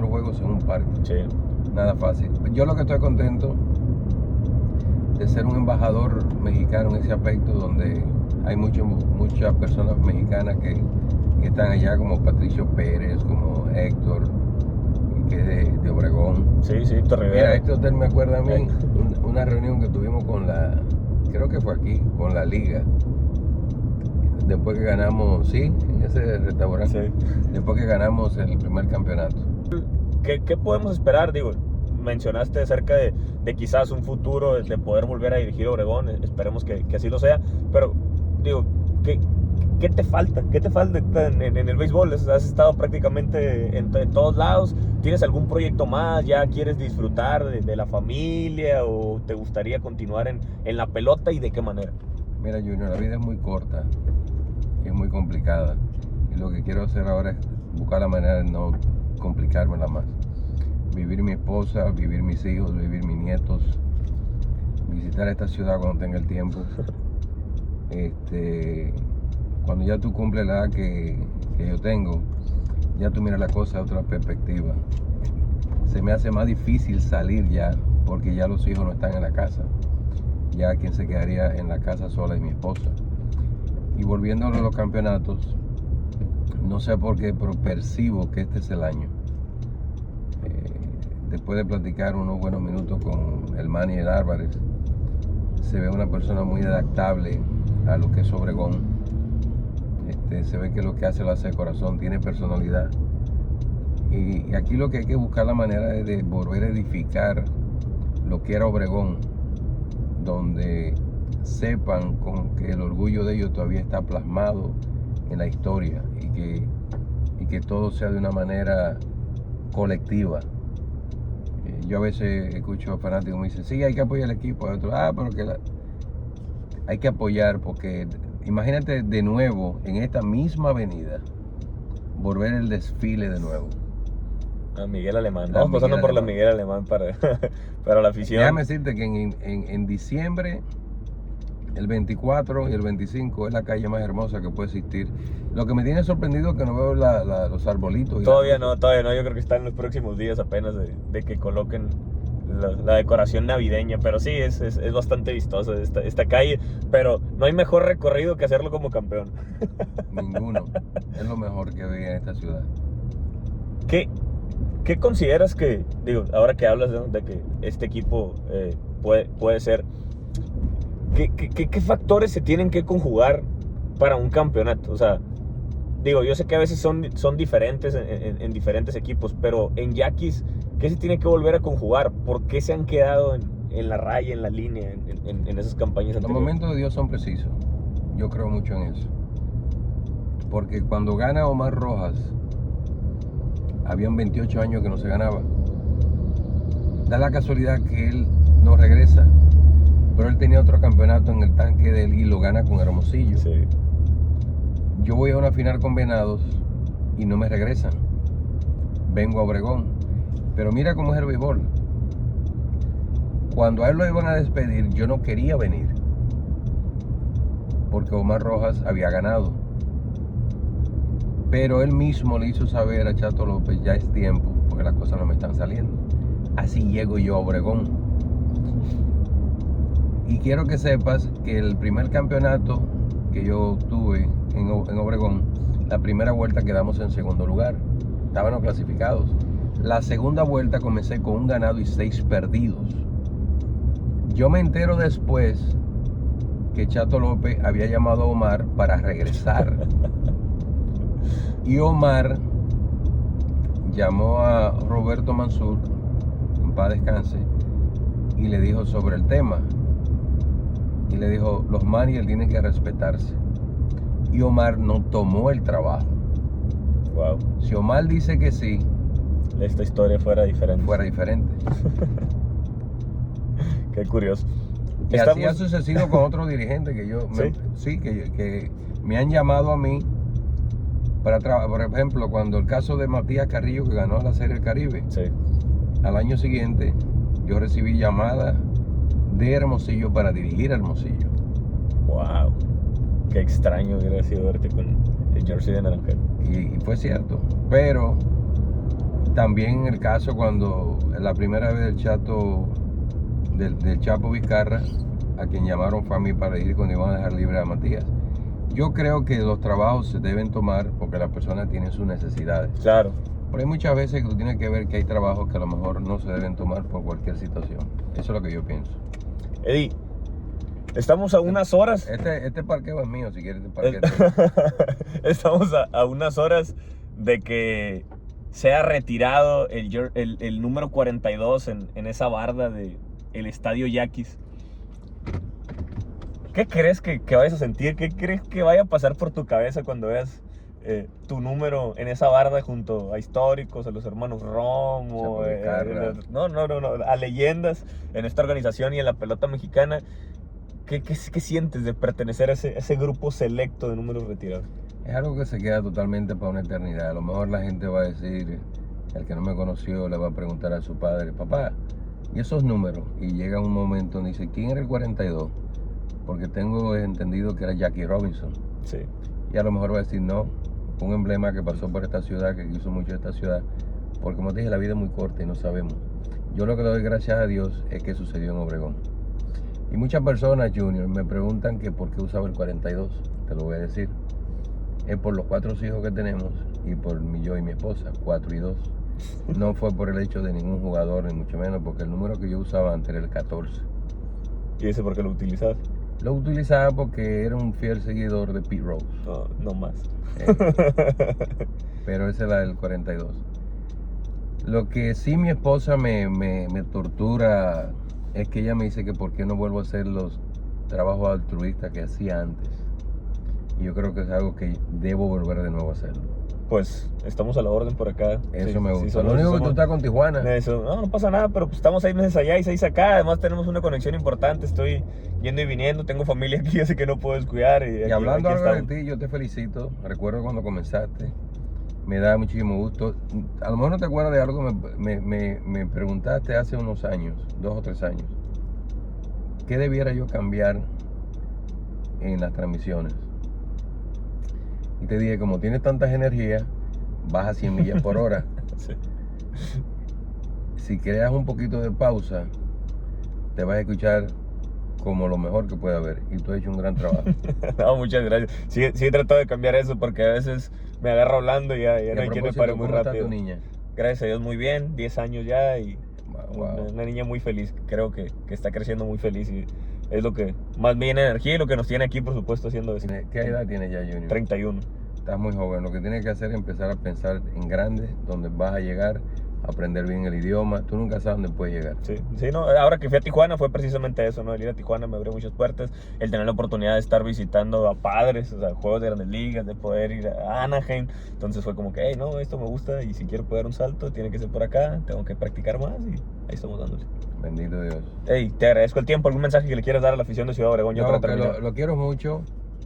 juegos en un parque. Sí. Nada fácil. Yo lo que estoy contento de ser un embajador mexicano en ese aspecto, donde hay muchas personas mexicanas que están allá, como Patricio Pérez, como Héctor, que es de Obregón. Sí, Héctor Mira, Rivera. este hotel me acuerda a mí una reunión que tuvimos creo que fue aquí, con la liga. Después que ganamos, sí, en ese restaurante. Sí. Después que ganamos el primer campeonato. ¿Qué podemos esperar? Digo, mencionaste acerca de quizás un futuro de poder volver a dirigir Obregón. Esperemos que así lo sea. Pero, digo, ¿qué te falta? ¿Qué te falta en el béisbol? Has estado prácticamente en todos lados. ¿Tienes algún proyecto más? ¿Ya quieres disfrutar de la familia? ¿O te gustaría continuar en la pelota? ¿Y de qué manera? Mira, Junior, la vida es muy corta y es muy complicada. Y lo que quiero hacer ahora es buscar la manera de no complicármela más. Vivir mi esposa, vivir mis hijos, vivir mis nietos, visitar esta ciudad cuando tenga el tiempo. Cuando ya tú cumples la edad que yo tengo, ya tú miras la cosa de otra perspectiva. Se me hace más difícil salir ya, porque ya los hijos no están en la casa. Ya quien se quedaría en la casa sola es mi esposa. Y volviendo a los campeonatos, no sé por qué, pero percibo que este es el año. Después de platicar unos buenos minutos con el manager Álvarez, se ve una persona muy adaptable a lo que es Obregón. Se ve que lo que hace lo hace de corazón, tiene personalidad. Y aquí lo que hay que buscar la manera es de volver a edificar lo que era Obregón, donde sepan con que el orgullo de ellos todavía está plasmado en la historia y que todo sea de una manera colectiva. Yo a veces escucho a fanáticos que me dicen, sí, hay que apoyar al equipo, y otros, pero hay que apoyar, porque imagínate de nuevo en esta misma avenida volver el desfile de nuevo. A Miguel Alemán. A Vamos pasando Miguel por la Alemán. Miguel Alemán para la afición. Déjame decirte que en diciembre, el 24 y el 25 es la calle más hermosa que puede existir. Lo que me tiene sorprendido es que no veo los arbolitos. Todavía no. Yo creo que está en los próximos días apenas de que coloquen la decoración navideña. Pero sí, es bastante vistosa esta calle. Pero no hay mejor recorrido que hacerlo como campeón. Ninguno. Es lo mejor que vi en esta ciudad. ¿Qué consideras que, digo, ahora que hablas de que este equipo puede ser, ¿qué factores se tienen que conjugar para un campeonato? O sea, digo, yo sé que a veces son diferentes en diferentes equipos, pero en Yaquis, ¿qué se tiene que volver a conjugar? ¿Por qué se han quedado en la raya, en la línea, en esas campañas Los anteriores? momentos de Dios son precisos. Yo creo mucho en eso. Porque cuando gana Omar Rojas, habían 28 años que no se ganaba. Da la casualidad que él no regresa, pero él tenía otro campeonato en el tanque de él y lo gana con Hermosillo. Sí. Yo voy a una final con Venados y no me regresan. Vengo a Obregón. Pero mira cómo es el béisbol. Cuando a él lo iban a despedir, yo no quería venir, porque Omar Rojas había ganado. Pero él mismo le hizo saber a Chato López, ya es tiempo, porque las cosas no me están saliendo. Así llego yo a Obregón. Y quiero que sepas que el primer campeonato que yo tuve en Obregón, la primera vuelta quedamos en segundo lugar. Estábamos clasificados. La segunda vuelta comencé con 1 ganado y 6 perdidos. Yo me entero después que Chato López había llamado a Omar para regresar. Y Omar llamó a Roberto Mansur, en paz descanse, y le dijo sobre el tema. Y le dijo, los managers tienen que respetarse. y Omar no tomó el trabajo. Wow. Si Omar dice que sí, Esta historia fuera diferente. fuera diferente. Qué curioso. Y así ha sucedido con otros dirigentes que que me han llamado a mí para trabajar. Por ejemplo, cuando el caso de Matías Carrillo, que ganó la Serie del Caribe, Sí. al año siguiente yo recibí llamada de Hermosillo para dirigir a Hermosillo. Wow. Qué extraño hubiera sido verte con el jersey de Naranjero. Y fue cierto. Pero también en el caso cuando la primera vez del Chapo Vizcarra, a quien llamaron fue a mí para dirigir cuando iban a dejar libre a Matías. Yo creo que los trabajos se deben tomar porque las personas tienen sus necesidades. Claro. Pero hay muchas veces que tú tienes que ver que hay trabajos que a lo mejor no se deben tomar por cualquier situación. Eso es lo que yo pienso. Eddie, estamos a unas horas. Este parqueo es mío, si quieres, este parqueo. Estamos a unas horas de que sea retirado el número 42 en esa barda del Estadio Yaquis. ¿Qué crees que vayas a sentir? ¿Qué crees que vaya a pasar por tu cabeza cuando veas tu número en esa barda junto a históricos, a los hermanos Romo, a leyendas en esta organización y en la pelota mexicana? ¿Qué sientes de pertenecer a ese grupo selecto de números retirados? Es algo que se queda totalmente para una eternidad. A lo mejor la gente va a decir, el que no me conoció le va a preguntar a su padre, papá, ¿y esos números? Y llega un momento donde dice, ¿quién era el 42? Porque tengo entendido que era Jackie Robinson. Sí. Y a lo mejor va a decir, no, un emblema que pasó por esta ciudad, que quiso mucho esta ciudad. Porque como te dije, la vida es muy corta y no sabemos. Yo lo que le doy gracias a Dios es que sucedió en Obregón. Y muchas personas, Junior, me preguntan que por qué usaba el 42. Te lo voy a decir. Es por los 4 hijos que tenemos y por yo y mi esposa, 4 y 2. No fue por el hecho de ningún jugador, ni mucho menos, porque el número que yo usaba antes era el 14. ¿Y ese por qué lo utilizas? Lo utilizaba porque era un fiel seguidor de Pete Rose. No más. Pero ese era el 42. Lo que sí mi esposa me tortura es que ella me dice que por qué no vuelvo a hacer los trabajos altruistas que hacía antes. Y yo creo que es algo que debo volver de nuevo a hacerlo. Pues estamos a la orden por acá. Eso me gusta. Lo único que tú estás con Tijuana. Eso, no pasa nada, pero pues estamos 6 meses allá y 6 acá. Además tenemos una conexión importante. Estoy yendo y viniendo. Tengo familia aquí, así que no puedo descuidar. Y hablando algo de ti, yo te felicito. Recuerdo cuando comenzaste. Me da muchísimo gusto. A lo mejor no te acuerdas de algo que me preguntaste hace unos años, 2 o 3 años. ¿Qué debiera yo cambiar en las transmisiones? Y te dije, como tienes tantas energías, vas a 100 millas por hora. Sí. Si creas un poquito de pausa, te vas a escuchar como lo mejor que puede haber. Y tú has hecho un gran trabajo. No, muchas gracias. Sí he tratado de cambiar eso porque a veces me agarro hablando y ya no hay quien me pare muy rápido. ¿Cómo está tu niña? Gracias a Dios, muy bien. 10 años ya y Wow. una niña muy feliz. Creo que está creciendo muy feliz y es lo que más bien energía y lo que nos tiene aquí, por supuesto, haciendo eso. ¿Qué edad tienes ya, Junior? 31. Estás muy joven. Lo que tienes que hacer es empezar a pensar en grande, donde vas a llegar, aprender bien el idioma. Tú nunca sabes dónde puedes llegar. Sí, no, ahora que fui a Tijuana fue precisamente eso, ¿no? El ir a Tijuana me abrió muchas puertas, el tener la oportunidad de estar visitando a padres, o sea, juegos de grandes ligas, de poder ir a Anaheim. Entonces fue como que, hey, no, esto me gusta y si quiero poder dar un salto, tiene que ser por acá, tengo que practicar más y ahí estamos dándole. Bendito Dios. Hey, te agradezco el tiempo. ¿Algún mensaje que le quieras dar a la afición de Ciudad Obregón? No, que lo quiero mucho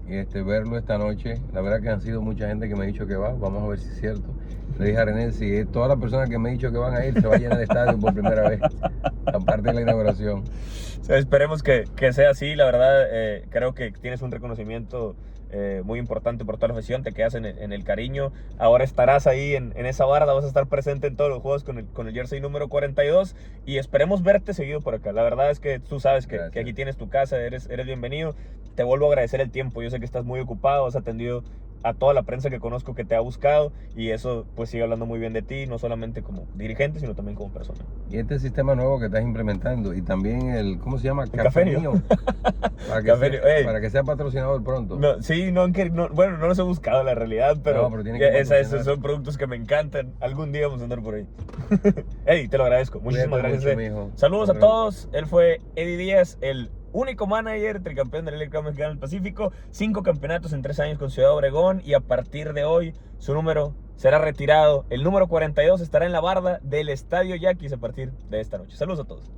y verlo esta noche. La verdad que han sido mucha gente que me ha dicho que va. Vamos a ver si es cierto. Le dije a René, si todas las personas que me han dicho que van a ir se vayan al estadio por primera vez, aparte de la inauguración. O sea, esperemos que sea así. La verdad, creo que tienes un reconocimiento muy importante por toda la afición. Te quedas en el cariño. Ahora estarás ahí en esa barda. Vas a estar presente en todos los juegos con el jersey número 42. Y esperemos verte seguido por acá. La verdad es que tú sabes que aquí tienes tu casa. Eres bienvenido. Te vuelvo a agradecer el tiempo. Yo sé que estás muy ocupado. Has atendido a toda la prensa que conozco que te ha buscado y eso pues sigue hablando muy bien de ti, no solamente como dirigente, sino también como persona. Y este sistema nuevo que estás implementando y también el, ¿cómo se llama? El Cafenio. Para que sea patrocinador pronto. No, sí, bueno, no los he buscado la realidad, pero tiene que esos son productos que me encantan. Algún día vamos a andar por ahí. Hey, te lo agradezco. Muchísimas gracias. Mucho, Saludos a todos. Él fue Eddie Díaz, el único manager, tricampeón del Electro Mexicano del Pacífico, 5 campeonatos en 3 años con Ciudad Obregón, y a partir de hoy su número será retirado. El número 42 estará en la barda del Estadio Yaquis a partir de esta noche. Saludos a todos.